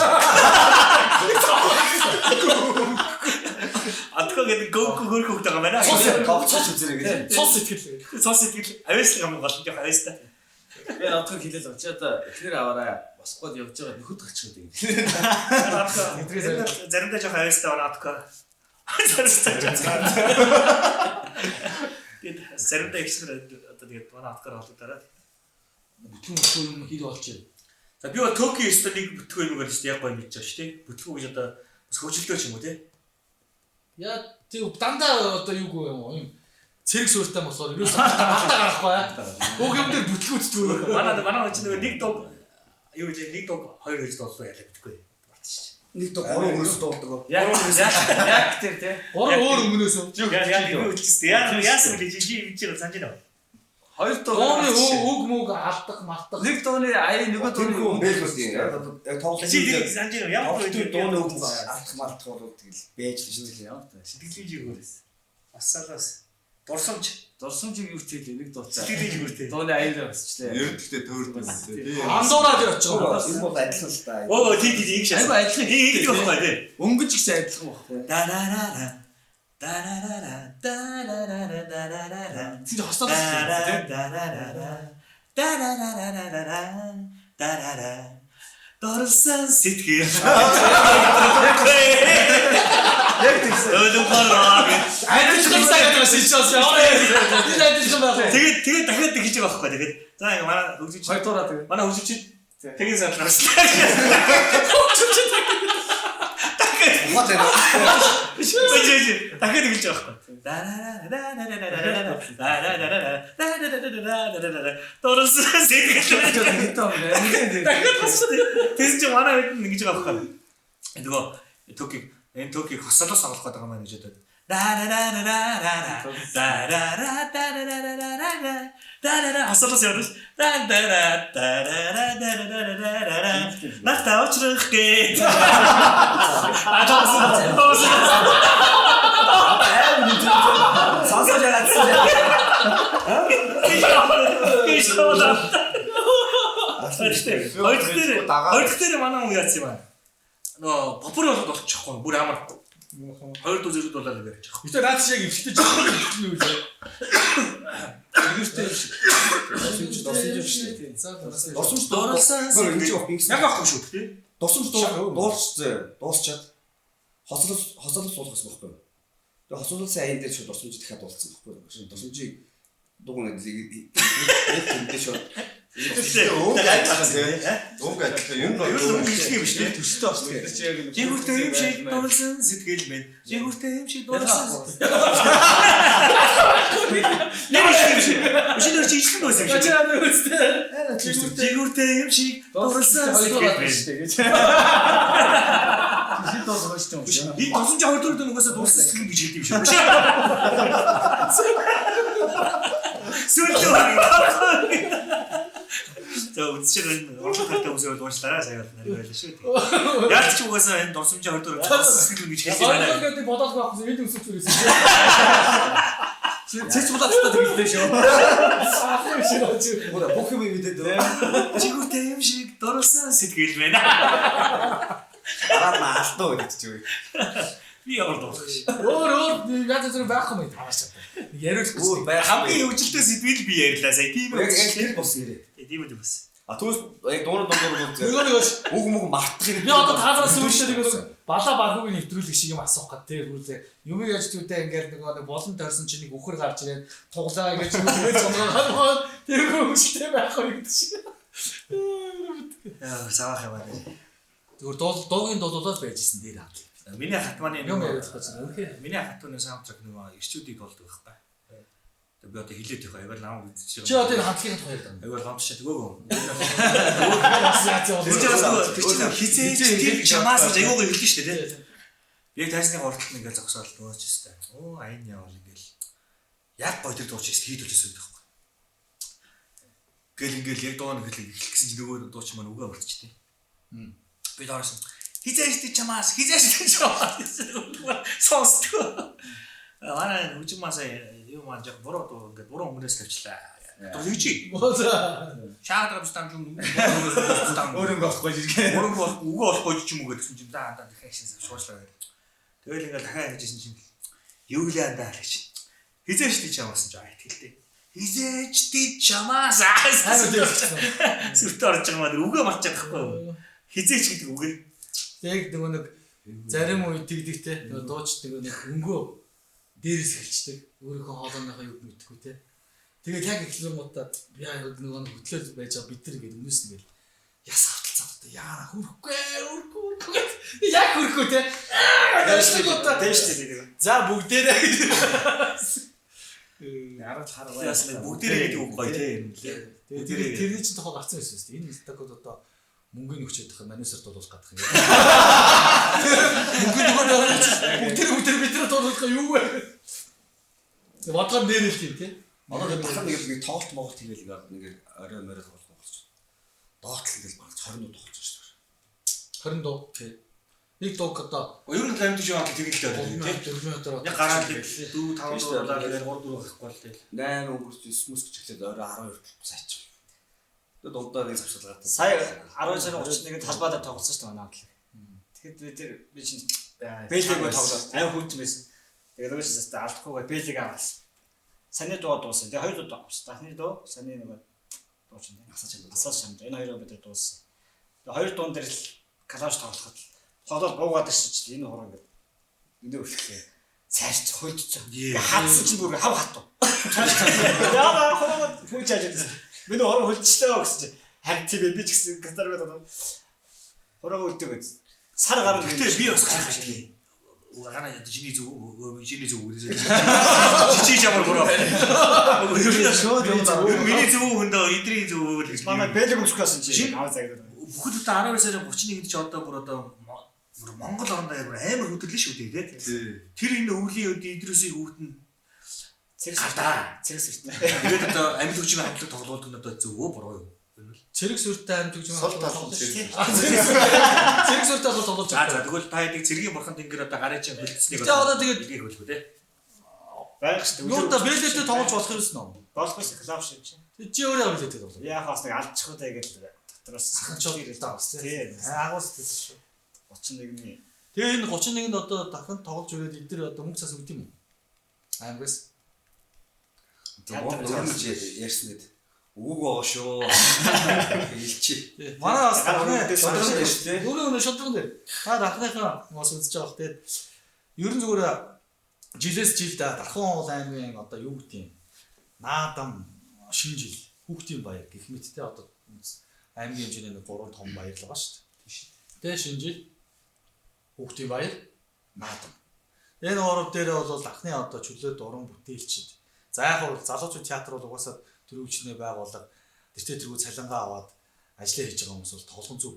D: Откоо гэдэг гөөггүй хөрхөөгтэй байгаа байна.
H: Товцооч үзэрэй гэж.
B: Цус итгэл.
D: Цус итгэл авьяаслаг юм гол жоох авьяастай.
F: би одох хэлэл баг. Чи одоо эхнэр аваараа босгоод явж байгаа нөхөд гарчиход юм.
D: Заримдаа жоох авьяастай байна откоо. Заримдаа ихснэр одоо тэгээд манай откоор холдоо.
B: Бүтлгүүн юм хий болчих.
D: За би бол Токио студийг бүтгэх юм гэж яг гоё мэдэж байгаа шүү дээ. Бүтгэх гэж одоо бас хөгжилтэй ч юм уу те.
B: Яа тийм дандаа одоо юугүй юм. Цэрэг суурьтай болохоор юу хатаа гарахгүй. Уг юм дээр бүтлгүүцдэг.
D: Манай ч нэг дог юу гэж нэг дог хоёр гэж дуулсан ялаа гэдэггүй.
H: Нэг дог гурван өрөөс дуулдаг.
F: Яг тэр тий.
B: Гурван өөр өмнөөс.
D: Яг юу хэлчихсэн. Яасан гэж чи юм санаж байна.
F: Хоёр
B: Дооны
F: дуу.
B: үг мөг алдах мартах.
F: Нэг дууны аяа нөгөө
H: Тэр
F: дууны
H: хүн бэлгүүс тийм. Яг тоглолт.
D: Чи тэрийг санаж байна. Ямар
H: Тоглолт дууны үг алдах малтах бол тэгэл бэж л шүү.
D: сэтгэлийн жигүүрээс. Асаалаас дурсамж
F: юу ч хэлээ нэг дууцаа.
D: сэтгэлийн жигүүртэй.
F: Дууны аяараа басчлаа.
E: Ер нь гэхдээ төөрдөг юм тий.
B: Андуураад явчих юм.
H: Энэ бол адилхан л та.
D: Оо тийм ийм шээ.
F: Айгу адилхан.
D: Ийм гэдэг байхгүй тий.
F: Өнгөж ихсэн адилхан байхгүй.
D: Дарарара дарарара дарарара
F: Тэр хосоод тий.
D: дарарара дорсон сэтгэл
F: Яг тэгсэн.
B: Адилхан сайгаад байгаа шийдчихсэн. Энэ адилхан байна.
D: тэгээд дахиад хийж байгаа байхгүй тэгээд за ингээ манай хөгжиж
F: Хоёр дуураа тэгээ.
D: манай хөгжиж тэгээд санахлаа.
H: Мод энэ.
D: дахиад хийж байгаа байхгүй. дорсон сэтгэл тэс чи манай хэд ингэж байгаа байхгүй. Энэ Токиг хосолоос оруулах гэдэг юм байна гэж бодоод. Хосолоос явуулж. Нахта очрох гээ.
H: Сонсож яагаад.
D: Хоёр дээр манай хүн яац юм аа. Нөө попур болчихгүй бүр амар. Хоёр дуу зэрэг дуулаад байж байгаа.
B: Гэтэ наад шиг эвчтэй чинь юу вэ? Нэгэртэй
H: Дурсамж дуулсан.
D: Яг авахгүй шүү дээ.
H: Дурсамж дуусчаад хоцолол суулгах гэсэн байхгүй юу? Тэгээ хоцололын аян дээр шууд дурсамж дахиад дуулсан байхгүй юу? Дурсамжийг дугуун эдэлээ шууд
E: Өөг адилхан юм
D: Юу л хэлэх юм биш үү?
F: Төстэй бас тэр чи яг нэг.
D: Жигүүртэй юм шиг дурсан сэтгэл минь. Жигүүртэй юм шиг дурсан. Ямар юм шиг. Өчигдөр чи ичлэн байсан юм шиг. Жигүүртэй юм шиг дурсан сэтгэл минь.
F: Чи доосгоо шүү дээ.
D: Би тосон ч хоёр дөрөв нүгээс дурсан сэтгэл гэж хэлдэг юм шиг. Сүлдөө. За үдшиг орлог хатаа үсээр дуурчлаараа сая байлаа шүү дээ. Яаж ч угаасаа энэ дурсамжийн хордоор сэтгэл гэж хэлсэн байна.
B: Ойлгоод бодоод байхгүй энэ үсэж үрээс.
F: Цэц болоод тэгэлтэй шүү.
H: Бүх юм мэдээд
D: Чигүүртэй юм шиг дөрөсөн сэтгэл байна.
H: дараа нь алдаа гэж чи.
D: Би ямар дуусах шээ.
B: Өөр янз бүр байхгүй юм тааш. Яриулах гэж.
D: Хамгийн өвчлөлтөө сэдвэл би ярьлаа сая. Тийм үү?
H: Яг бос ярээ.
D: Тийм үү бас.
H: Түүс яг дуурал
B: Нөгөө
H: үг мартах юм.
B: би одоо таалаас сүүлдээ нэг балаа баргууг нэвтрүүлэх шиг юм асуух гад тэр үлээ. Юм яаж түүтэй ингээд нэг болон тойрсон чинь нэг үхэр гарч ирээд туглаа гэж үгээр цомгоо тэр хөвчтэй байхгүй гэдэг шиг.
D: Саах яваа.
B: Зүгээр дуугийн дуулаад байжсэн дээр хат.
D: Миний хатманы
B: Юм яриад байгаа юм.
D: миний хатманы саундтрак нөгөө ирчүүдийг болдог байхгүй. Тэгээ би одоо хилээд явах аягаар намайг үзчихэж.
B: Чи одоо энэ хамтлагийн хоёр даа.
D: Аягаар гомдчихад өгөө.
B: Тэр
D: Тэр хизээж тэр чамаас аягаа хэлж штэ тий. Яг тайсны гортод ингээд зогсоол дууч штэ. Оо айн явал ингээл яг гой тэр дууч хийдүүлээс байдаг байхгүй. Гэл ингээл яг дуу нэг хэлэх гэсэн чинь нөгөө дууч маань үгээ болчихтий. Би доосон. Хизээж чамаас сонсдог. Манай үжимаас юу маань яг буруу дуу ингээд буруу өмнөөс тавьчлаа. Дуу хийжи. Шаадрам стам юм.
H: Өөрөнгө болохгүй жиргээ.
D: Өөрөө бол үгүй болохгүй ч юм уу гэсэн чинь даа дахиад шуушлаа. Тэгэл ингээд дахиад хийжсэн чинь юу лээ даа гэж. Хизээж чамаас ч аа итгэлтэй. Хизээж чамаас сүрт орж байгаа маань үгээ марчаад байхгүй юу? Хизээж гэдэг үгээ.
B: яг нөгөө нэг зарим үед тэгдэгтэй нөгөө дууч нөгөө нэг өнгөө дээрээс хэлчихдэг. Өөрийнхөө хоолойныхоо юу мэдхгүй те. Тэгээд яг ихлэн гутаа яа нөгөө нэг хөтлөл байж байгаа бид нар ингээд өмнөөс нь ингээд яс хавталцаад яана хүрхгүй яг хүрхгүй те.
D: Дэвштэй.
B: За бүгдээрээ
D: Ярал хараа яасан бүгдээрээ гэдэг үг гоё те.
B: Тэгээд тэрний чинь тохоо гарцсан байсан шүү дээ. Энэ стакод одоо мөнгөний хүчтэй тахад манусаар дуулах гадах юм. Бүгдээр бидрээ дуулах юу вэ? Батган нэрэл тийм тий.
H: Одоо дахин нэг тоглолт моголт хийгээл нэг орой морой тоглох болчих. Доотлол гэж багч 20 дуу тоглож байгаа шүү дээ.
B: 20 дуу тий. Нэг дуу одоо
D: Ер нь таймд жоо тэгэлтэй байна тий. Яг гараад 4 5 дуу болоод тэгээд 3 4 байхгүй бол тий.
H: 8 өнгөрч 9 мөс гэж хэлээд орой 12 сайч. Тэгээд удаа нэг завшилгаа гатаа.
C: Сая 10 сарын 31-нд талбайдаа тоглосон шүү дээ манайд. Тэгэхэд би чинь Бэлгийг тоглоод аяа хүүтэн байсан. Тэгээд өөсөөс алдахгүйгээр Бэлгийг авсан. Саний дуу дууссан. Тэгээд 2 дуу авсан. Дахны дуу, саний нэг дуу чинь асаач чамд. Энэ хоёроо бид дууссан. Тэгээд 2 дуун дээр л калаш тоглоход хоолол буугаад ирчихсэн. Энэ хураа ингээд эндээ өршлээ. Цааш хөлдчихөө. Хаадсан чинь бүр хав хатуу. Яа хураа хүчээж байсан. Миний хураа хөлдчихлээ гэсэн чинь харин тийм би ч гэсэн гитар байдаг. Хураа хөлдөг гэсэн. Сар гарна
D: Гэтэ би бас гайхаж байна. Угаана чиний зүг чичиж ямар буруу. Миний зүг хөндөө эдрийн зүг гэж
C: манай Бэлэг өмсөхөөс чинь аваа загнаад.
D: Бүхэл одоо 12 сарын 31-нд ч одоо бүр одоо Монгол орондоо амар хөдөрлөн шүү дээ тий. Тэр энэ өвлийн өд идрүүсийг хүүтэн
C: Цэрэг сэртээ.
D: тэгээд одоо амьд хүчний хамтлаг тоглуулдаг нь одоо зөвөө буруу юу?
B: цэрэг сүртэй амьд гэж юм
H: Сул талын
B: цэрэг сүртэй бол тоглож
D: За
B: байгаа.
D: тэгвэл та хэд цэргийн бурханд ингээд одоо гарын чинь хөлдсөнийг
B: Тэгээ одоо тэгээд
D: хэлбэл тий.
C: Байх шүү дээ.
B: нуута бэлдэлтэй тоглож болох юмсан уу?
C: Болохгүй клав шиг чинь.
B: Чи өөрөө бэлдэлтэй тоглож.
C: Яах бас нэг алдчих уу гэж дотроос
B: Ханчууд таас
C: тий.
B: агуулс гэдэг шүү.
C: 31-ний.
B: Тэгээ энэ 31-нд одоо дахин тоглож ирээд эдгээр одоо мөнгө цаас өгд юм уу? Ангас.
H: Өөрөж ярьсан гэдэг. Үгүй байгаа шүү. Хэлчих.
B: Манай бас дахны
H: шодрон дээр шүү дээ.
B: Өөрөө шодрон дээр. Та дахныхаа бас үзэж байгаа хэрэг. Ер нь зүгээр жилээс жилд Дархан уул аймгийн одоо юу гэдэг юм? Наадам шинэ жил хүүхдийн баяр гэх мэттэй одоо аймгийн хэмжээний 3 том баяр л байгаа шүү дээ. Тэгээ шинэ жил хүүхдийн баяр наадам. Энэ оров дээр бол Дархны одоо чөлөөт уран бүтээлчид. За яг бол залуучууд театр бол угаасаа төрөвчнээ байгуулга тэртээ тэргүй цалингаа аваад ажиллаа хийж байгаа хүмүүс бол тоглоом зүг.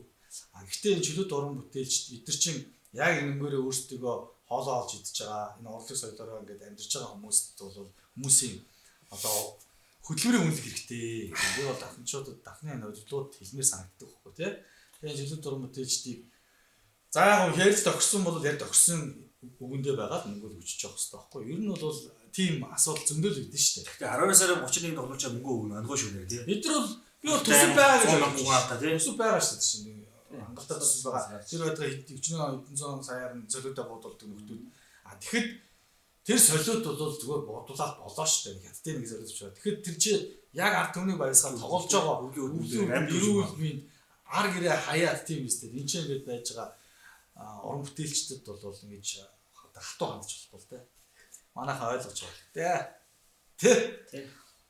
B: Гэхдээ энэ чөлөөт уран бүтээлчид эдгэр чинь яг энэнгээрээ өөрсдөө хоолоо олж идж байгаа энэ урлаг соёлоороо ингээд амьдарч байгаа хүмүүст бол хүмүүсийн одоо хөдөлмөрийн үнэлэх хэрэгтэй. Би бол дахнчуудад дахны нөлөөд хэлмээр санагддаг байхгүй тий. Тэгээ чөлөөт уран бүтээлчдийг за яг ярьж тохирсон бол ярьж тохирсон үгэндээ байгаа мөнгө өгч явах хэрэгтэй байхгүй. Ер нь бол тийм асуудал зөндөл өгдөн шүү дээ.
D: Тэгээ 12 сарын 31-нд тоглолцоо мөнгө өгнө ангой шүү нэр тий.
B: Бид нар бол би бол төсөв байгаа гэж
D: байна тий.
B: төсөв байгаа шүү дээ чинь. Хангалттай төсөв байгаа. Тэр байдаг хэдэн саяар нь золиодоо бодолдог нөхдүүд. Тэгэхэд тэр солиод бол зүгээр бодуулаад болоо шүү дээ. Хятадын нэг солиод ч байна. Тэгэхэд тэр чи яг ард түмнийг баясгаад тоглож байгаа өглөө ар гэрээ хаяад тийм үстэй. Энд ч ингэж байж байгаа уран бүтээлчдэд бол ингэж хатуу хандж болохгүй л дээ. Манайхаа ойлгож байгаа. Тэ.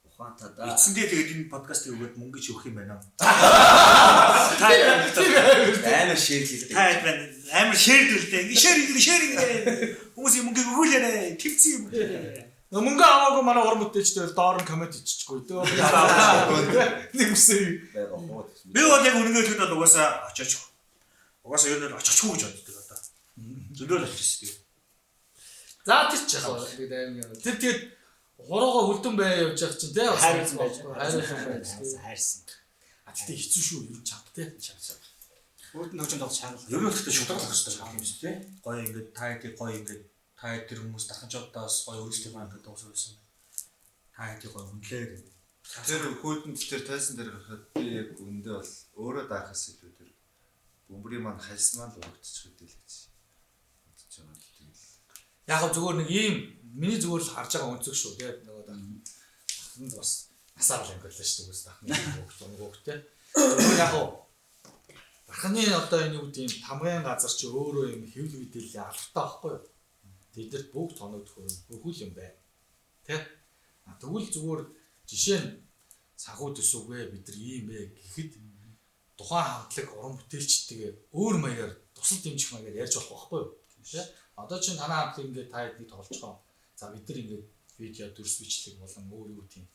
C: Ухаантай да.
D: Эцсэндээ тэгээд энэ подкастыг өгөөд мөнгө ч өгөх юм байна.
H: Амар шеэрлээ.
D: Амар шеэрлээ. Ингэ шеэр. Хүмүүсийн мөнгө өгүүлээрэ. Твцэн юм.
B: Мөнгө аваагүй манай уран бүтээлчдээ доор нь коммент хийчихгүй дөө. Нэг үсээ.
D: Би бол яг үнэнгээ хэлэхэд бол угаасаа очооч. Угаасаа юу нэр очихгүй гэж боддог одоо. Зөвлөл очиж тийм.
B: За тэр ч яг тэр тэгээд хуруугаа хөлдөн бай явж байгаа чинь тий
C: Хайрсан байж.
B: хайрсан. Тэгтээ хэцүү шүү юу чад тий.
C: Өөрт нь хожим тоглож шаарна.
D: Ер нь өөртөө шударга хэрэгтэй юм шүү дээ. Гоё ингээд та хэдий гоё ингээд та тэр хүмүүс даханчуудаас гоё өөрсдийнхөө ингээд дууссан. Та хэдий гоё үнлээ.
E: Тэр хүйтэнд тэр тайсан дээр гарахад би яг үндэ бол өөрөө даахаас илүү тэр бөмбөрийн маань хальсмаа л урагдчих хэдэл гэж бодож байгаа тийм л.
B: Яг зүгээр нэг ийм миний зүгээр л харж байгаа өнцөг шүү тий нөгөө дахин бас насаар л ангиллаа шүү дээ дахин хөөхтэй. Зүгээр яг Барханы одоо энэ юу гэдэг тамгын газар чи өөрөө юм хэвлэл мэдээлэл алфтай байхгүй юу? Тэдэрт бүгд тоногдох бүхэл юм байна. Тэ? Тэгвэл зүгээр жишээ нь санхүү төсөвгүй бид нар ийм бэ гэхэд тухайн хамтлаг уран бүтээлчдээ өөр маягаар тусал дэмжих маягаар ярьж болох байхгүй юу? Тэ? Одоо чинь танаа хамтлаг ингээд та хэд тоглож байгаа. За бид нар ингээд видео дүрс бичлэг болон өөр юу тийм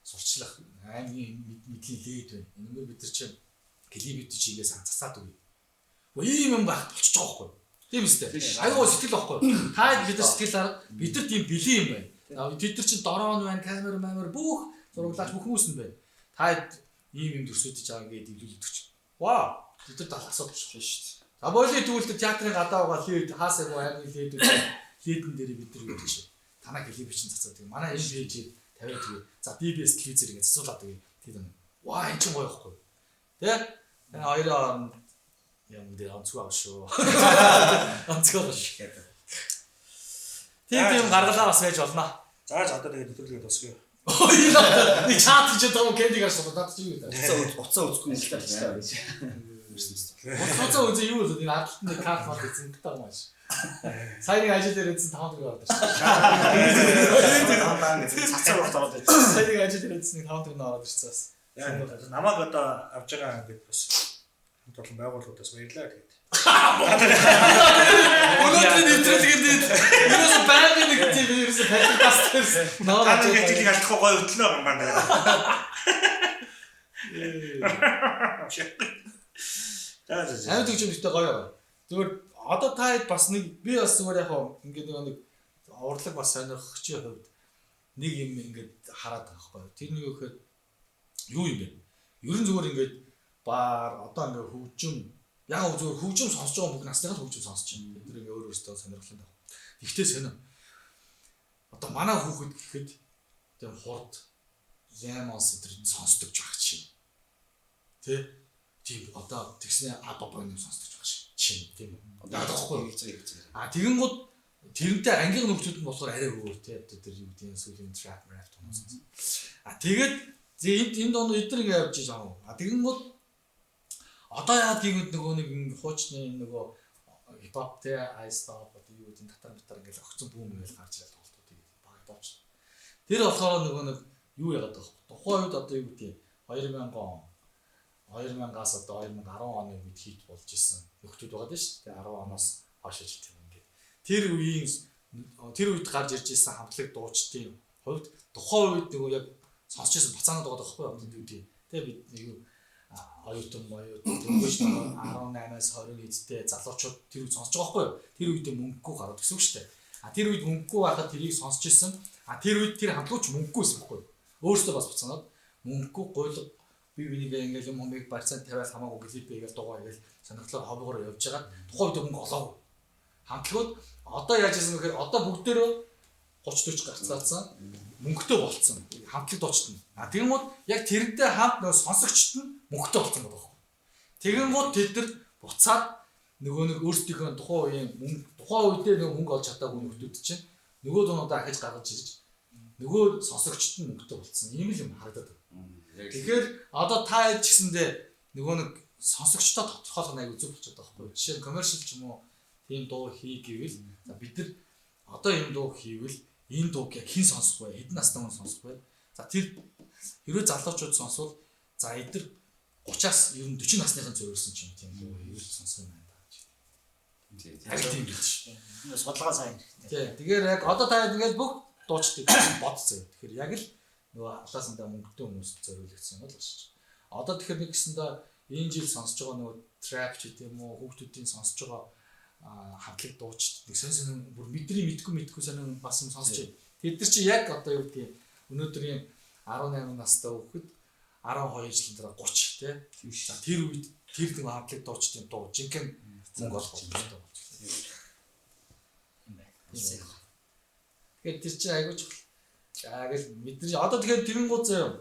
B: сурчлах аймгийн мэдлийн лээд байна. Энэгээр бид нар чинь клип чигээс цацаад үгүй. Ийм юм байх болчих жоохгүй. Тийм үстэй. Аюу сэтгэл واخгүй. Та бид нар сэтгэл арга бид нар тийм бэлэн юм байна. Бид нар чинь дрон байна, камер бүх зурглаач бүх хүмүүс нь байна. Та ийм юм төрсөдөж байгаа ингээд илүүлдэг чинь. Вау! Бид нар талхасаад болчих шүү дээ. За боолын төвлөлд театрын гадаа байгаа лид хаасаагүй аймгийн лидүүд лидэн дээр бид нар гэдэг чинь. Танаа клип чинь цацаад тийм. Манай энэ пэйжийг тавиад тийм. За BBS телевизээр ингээд цацуулаад тийм. Тийм. Ваа энэ чинь гоё واخгүй. Тэ? Хоёроо юм дээр онцгой шүү. Онцгой шүү. Тийм гаргалаа бас байж болно.
D: За одоо тэгээд нэвтрүүлгээ дуусгая.
B: Нэг чат хийж байгаа кэнди гарч байгаа чи юу вэ?
H: Уцаа үзгүй юм шиг байна гэж.
B: Уцаа үзээ юу вэ? Энэ ардлт нэг карт мал гэсэн гэдэг юм ааш. Сайн нэг ажил дээр эзэн 5 төгрөг ордог шүү.
D: Даан гэж цацаар урт ороод байж.
B: Сайн нэг ажил дээр эзэн 5 төгрөг ороод ирсэн бас.
D: Намайг одоо авч байгаа ингээд бас тоолон байгууллагуудаас баярлаа тэгээд.
B: Өнөөдрийн нэвтрүүлгээд ерөөсө байгалийн нэг тийм ерөөсө подкаст нөө
D: тэгээд жилиг алдахгүй гоё өтлөө юм байна.
B: Амьд хөгжимтэй гоё. Зүгээр одоо та хэд бас нэг би бас зүгээр яг ингээд нэг урлаг бас сонирхчийн хувьд нэг юм ингээд хараад байгаа байхгүй. Тэр нэг ихэд юу юм бэ? Ерөн зүгээр ингээд баар одоо ингээд хөгжим яг зүгээр хөгжим сонсож байгаа бүх насныхаа хөгжим сонсож байна. Бид нэг өөр өөртөө сонирхолтой байна. Ихтэй сонио. Одоо манай хүүхэд гэхэд тийм хурд Ямонс тэр сонсдог ч байх чинь. Тэ? Тийм одоо тэгснэ абабоны сонсдог ч байх чинь. Тийм үү? Одоо аахгүй хэлцээ. Тэгэн гууд тэрнтэй ангийн нөхцөлд нь болохоор арай өөр тий. Одоо тэр юу гэдэг нь сүүлийн trap rap хүмүүс. Тэгээд энд донд эдгээр ингэ явж байгаа. Тэгэн гууд одоо яа гэвэл нөгөө нэг хуучны нөгөө хипхоп тий ice stop одоо юу гэдэг татар ингээл огцон бүүм ингээл гарч ирээд тоглолтууд баг бооч. Тэр болохоор нөгөө нэг юу яагаад байгаа вэ? Тухайн үед одоо юу гэдэг 2000-аас одоо 2010 оны үед хит болж исэн нөхдүүд байгаа дээ шүү дээ. 10 оноос хойш ижил тийм ингээд. Тэр үед гарч ирж исэн хамтлаг дуучдын хувьд тухайн үед нөгөө яг сонсч исэн бацаанууд байгаа байхгүй юу? Тэгээд бид нэг оюутан дөнгөж 18-аас 20 эдтэй залуучууд тэр үед сонсож байгаа байхгүй юу? Тэр үед мөнгөгүй гараад гэсэн үг шүү дээ. Тэр үед мөнгөгүй байхад тэрийг сонсч исэн. Тэр үед тэр хамтлагч мөнгөгүйсэн байхгүй юу? Өөрөөсөө бас буцаанаад мөнгөгүй гойлго би бинийг ингээл юм хомыг барьцаанд тавиал хамаагүй клип хийгээл дугаа хийгээл сонирхлоор хоббигоор явж байгаа. Тухайн үед мөнгө олоогүй. Хамтлагууд одоо яаж ийсэн гэхээр одоо бүгдээрөө 30 40 гарцгаалсан мөнгөтэй болцсон хамтлаг дуучид нь. Тэгмүүд яг тэрнтэй хамт нөгөө сонсогчд нь мөнгөтэй болцсон байгаа байхгүй. Тэгмүүд тэд нар буцаад нөгөө нэг өөрсдийнхөө тухайн үедээ нөгөө мөнгө олж чадаагүй нөхдүүд чинь нөгөө дуунуудаа ахиж гаргаж ирж нөгөө сонсогчд нь мөнгөтэй болцсон. Ийм л юм харагдаад байна. Тэгэхээр одоо та хэд ч гэсэндээ нөгөө нэг сонсогчдоо тодорхойлох нь аягүй зүг болчиход байгаа байхгүй. Жишээ нь commercial ч юм уу тийм дуу хий гэвэл за бид нар одоо энэ дуу хийвэл энэ дууг яг хэн сонсох вэ? Хэдэн настай хүн сонсох вэ? За тэр хэрвээ залуучууд сонсвол за эдгээр 30-аас ер нь 40 насныхан зориулсан ч юм тийм дуу хийвэл сонсох юм байна. Яг тийм биш.
C: Судалгаа сайн.
B: Тэгэхээр яг одоо та ингээд бүх дуучдыг бодцоо. Тэгэхээр яг л нөгөө халаасандаа мөнгөтэй хүмүүст зориулагдсан юм бол болчих. Одоо тэгэхээр нэг гэсэндээ энэ жил сонсож байгаа нөгөө trap ч гэдэм үү хүүхдүүдийн сонсож байгаа хамтлаг дуучид нэг сонь бүр мэдгүй сонин бас юм сонсож байна. Тэд нар чи яг одоо юу гэдгийг өнөөдрийн 18 настай хүүхэд 12 жилийн дараа 30 тий. За тэр үед тэр нэг хамтлаг дуучдын дуу жинхэнэ мөнгө олох юм байна. Тэгэхээр тэр чинь айгууч. За гэл мэдэрч одоо тэгэхээр тэрэнгууд заяа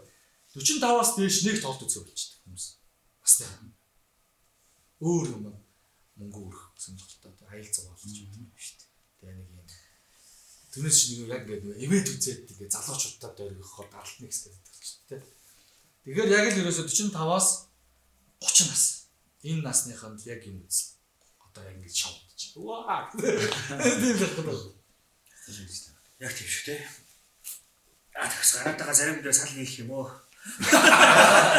B: 45-аас дээш нэг толд үзэх болчихдог хүмүүс. Бас тэ. Өөр юм мөнгө өрөх сонирхолтой аял зугаалж юм шүү дээ. Тэгээ нэг юм. Түүнээс чи нэг яг ингээд ивент үзээд тэгээ залуучуудад дөргөхөөр даралтна гэсэн дээ. Тэгэхээр яг л ерөөсө 45-аас 30 нас. Энэ насныханд яг юм үзсэн. Одоо яг ингэж шавдаж. Ваа. Тийм байна.
D: Яг тийм шүү дээ. Тэгс гараатайгаа зарим дээр сал хийх юм уу?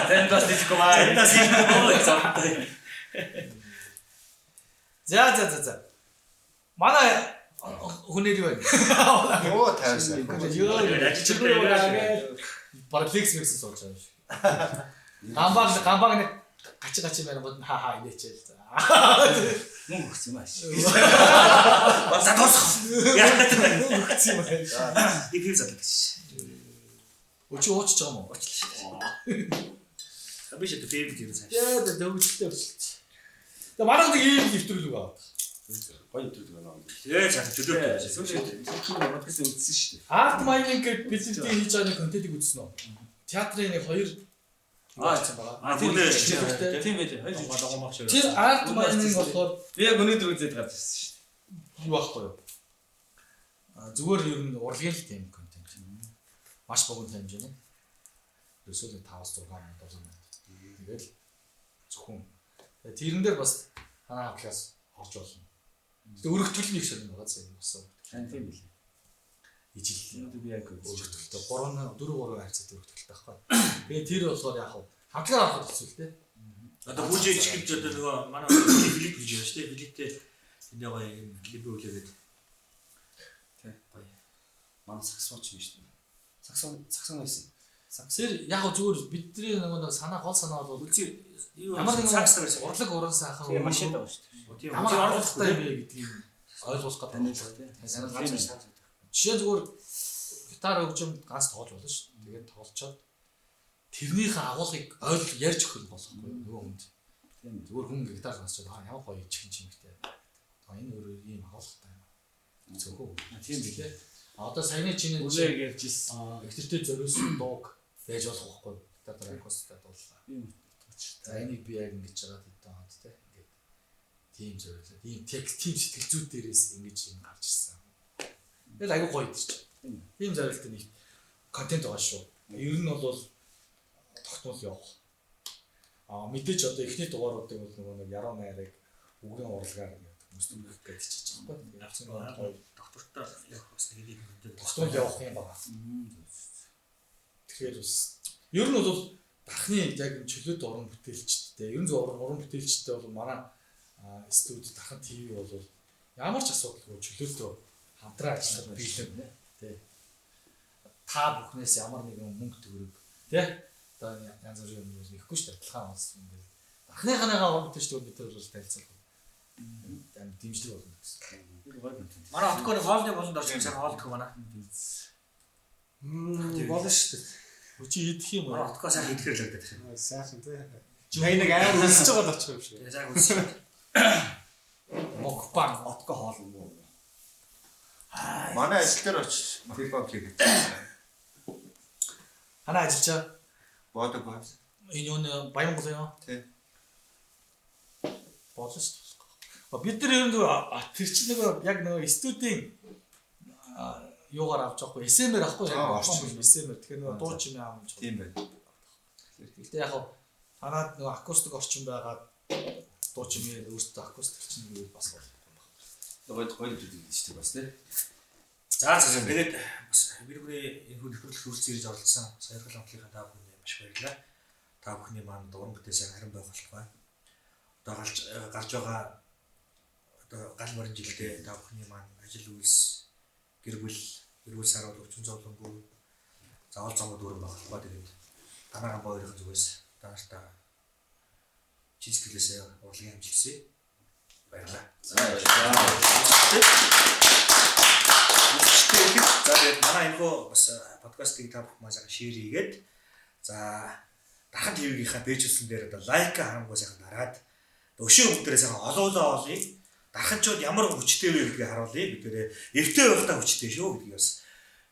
F: Тэндээс диsko маа.
D: Тэндээс хийх юм уу?
B: За. Манай хүнээр юу вэ?
E: Оо тайвсан.
B: Паралекс микс сууж байгаа шүү. Гамбаг нэг гачи байна гол хаа инээчээл за.
F: Мөнгө өгсөн юм ааш.
D: Бас тосох.
B: Мөнгө өгсөн юм байна.
D: Их юм залгаж.
B: Өчиг уучж байгаа юм уу?
D: Би ч тэр бэби гэсэн.
B: Яа дөвөлттэй өршөлт. Тэгээ манай нэг ийм нэвтрүүлэг аваад.
E: Гоё нэвтрүүлэг байна.
D: Тэгээ цаа төлөө.
F: Сүүлийн podcast үзсэн шүү дээ.
B: Арт майнинг гэдэг бэлтгэл хийж байгаа нэг контентыг үзсэн үү? Театрын нэг хоёр
F: Тэгсэн
D: байгаа. Тэр
F: тийм байлээ. Хоёр
B: тэр арт майнинг болохоор
F: би яг өнөөдөр үзээд гарч ирсэн шүү дээ.
B: юу байхгүй юу? Зүгээр ер нь урлагийн л тийм контент. Маш богино хэмжээний. Өсөлт 5-6 минут болно. Тэгэл зөвхөн тэрэн дээр бас танаа класс орж болно. Тэгээ өргөтгөл нэг шиг байгаа зэрэг болсон.
F: Тийм билээ.
B: Ижил
F: Өнөөдөр би яг
B: өргөтгөлтэй 3 хайрцаг өргөтгөлтэй байхгүй. Тэгээ тэр болохоор яг хамтлаг авах гэсэн үү?
D: одоо бүжиж гэж одоо нөгөө манай клип хийж байгаа шүү дээ. Клиптэй энэ гоё юм клип үлээгээд.
H: Тэ гоё. Манай саксфонч юм шүү дээ. Саксон байсан.
B: Саксэр яг зүгээр бидний нөгөө санаа гол санаа бол
D: Ямар нэг сакс байсан.
B: урлаг уран сайхан
C: Тийм машин байгаа шүү дээ.
D: Тийм
B: ямар оруулахтай юм бэ гэдгийг ойлгуулах гэдэг.
F: таниулах тийм.
B: Жишээ зүгээр гитар хөгжим ганц тоглож болно шүү. Тэгээд тоглолцоод тэрнийхээ агуулгыг ярьж өгөх болохгүй нөгөө хүнд. Тийм зүгээр хүн гитар сонсчод ямар гоё ичгэн чимэгтэй. Энэ өөрөө ийм агуулгатай юм. Зөвхөн. Тийм билээ. Одоо саяны чиний
F: Үлээг ярьж ирсэн.
B: ихтэй зориулсан дууг байж болох байхгүй. Гитар акустикад дууллаа. За энийг би яг ингэж жагаад хэдэн хоног те. Ингээд тийм зориулаад ийм текст тийм сэтгэл зүйд дээрээс ингэж юм гарч ирсэн. Тэгэл аягүй гоё идэж. Тийм зориултын нэг контент байгаа шүү. Ер нь бол тогтмол явах. Мэдээж одоо эхний дугааруудыг бол нөгөө нэг яруу найрыг үгэн урлагаар хүмүүс дүрх гэж чиж байгаа байхгүй. Явсан гоё
D: доктортой явах бас нэг юм дээр
B: тогтмол явах юм байна. Тэгэхээр бас ер нь бол дахны яг чөлөөт уран бүтээлчтэй, ер нь уран бүтээлчтэй бол манай студи дахан ТV бол ямар ч асуудалгүй чөлөөтөө хамтран ажиллах бэлэн тий. Та бүхнээс ямар нэгэн мөнгө төгрөг тий. Одоо янз бүрийн юм нэхгүй шүү дээ. Адилхан онс ингээл дахныхаагаа уран бүтээлчтэй бид нар бол танилцах. Тань дэмжлэг болно гэсэн.
D: манай отгоо хоолны болонд орж ирсэн хоолдох манай.
G: Болно шүү дээ.
B: Өчи идэх юм
D: Манай
B: уу?
D: отгоо сайн идэхэр л өгдөг.
G: Сайхан тий. Яг нэг амар өсөж байгаа л очих юм шиг.
D: Тэгээ сайн үсэж.
B: Мокбан
H: Отго хоол юм уу?
E: Манай ажил дээр очиж фидбек хийгээд.
B: Ханаа ажиллачаа.
E: Бодог баа.
B: Энэ юу нэ Баянгол юм.
E: Тий.
B: Бодлоо шүү дээ. Бид нар ер нь тэр чинь нөгөө яг нөгөө студийн юугаар авч байгаа хгүй SMR ахгүй
E: орчин
B: SMR тэгэхээр нөгөө дуу чимээ авч байгаа.
E: Тийм байна.
B: Гэхдээ яг танаад нөгөө акустик орчин байгаад дуу чимээ өөртөө акустик чинь юу бас
H: гоё зүйлүүд шүү дээ бас тий.
D: За тэгээд бас бид бүрийн энэ хөтөлбөрт хүрэлц ирж оролцсон саяхан хамтлагийн та бүхэнд маш баярлалаа. Та бүхний маань дуурам бүтээсэн харин байх болтугай. Одоо гарч байгаа одоо гал морин жилдээ та бүхний маань ажил үйлс гэр бүл сарууд өвчин зовлонгүй заавал замууд өрөн байх болтугай. Тэгээд танайхан боёрын зүгээс тааштай чизгэлээсээ урлагийн амжилтсэ баярлалаа.
H: За
D: тэгээд манай энэ бас подкастыг та бүхэн маань шеэр хийгээд за дахин ТV-гийнхаа пэйжсэн дээр одоо лайк харангуй сайхан дараад өшөө бүгдээрээ сайхан олоолаа олъё. Дарханчууд ямар хүчтэй вэ гэдгийг харуулъя. Бидээрээ эвтэй байхдаа хүчтэй шүү гэдгийг бас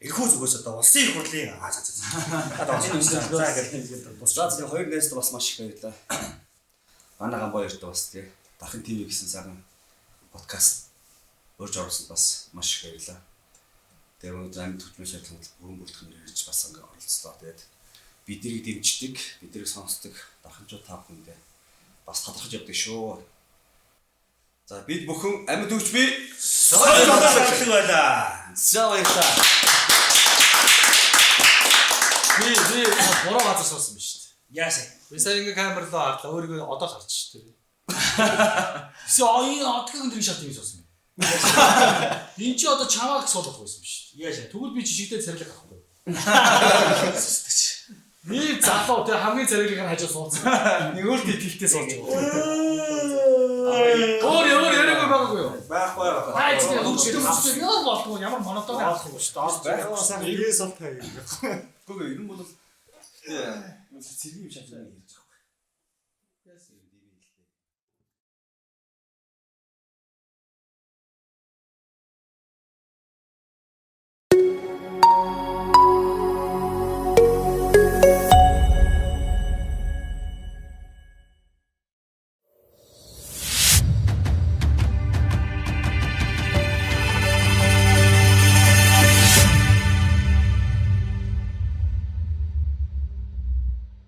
D: эрхүү зүгээс одоо улсын их хурлын
H: за хоёр нэст бас маш их баярлалаа. Манайхан баяртай бас тий. Дахин ТV гэсэн сайхан подкаст урьж орсон бас маш их баярлалаа. Тэгээ өнөөдөр амьд хөтөлбөрийн шалгалт бүрэн бүртгэн ирж бас ингээ оролцлоо. Тэгээд биднийг дэмждэг, биднийг сонсдог дарханчууд та бүхэндээ бас талархаж явдаг шүү. За бид бүхэн амьд хөгжмийн
D: сонирхолтой байлаа.
H: За баярлалаа.
B: би буруу газар суусан биз шүү дээ.
D: Яасан.
B: Би сая ингээ камерлаа харлаа өөрийгөө одоо л харж шүү дээ. Эсвэл одгийн өдрийн шат юм суусан бэ. Энд чи одоо чамааг суулгах байсан биш.
D: Яасан.
B: Тэгвэл би жишгдээ царилах авахгүй. Би залуу тэг хамгийн царилыг нь хажуу суудсан. Нэг өөртөө итгэлтэй сууж байгаа. Өөр яриаг байгаагүй юу?
D: Байхгүй.
B: Хайц хөгжтэй яа болдгоо ямар монотон авахгүй шүү дээ.
G: Сайн ирээс бол таа юм.
H: Гүг ер нь бол цэргийн юм шатны ярьж байгаа.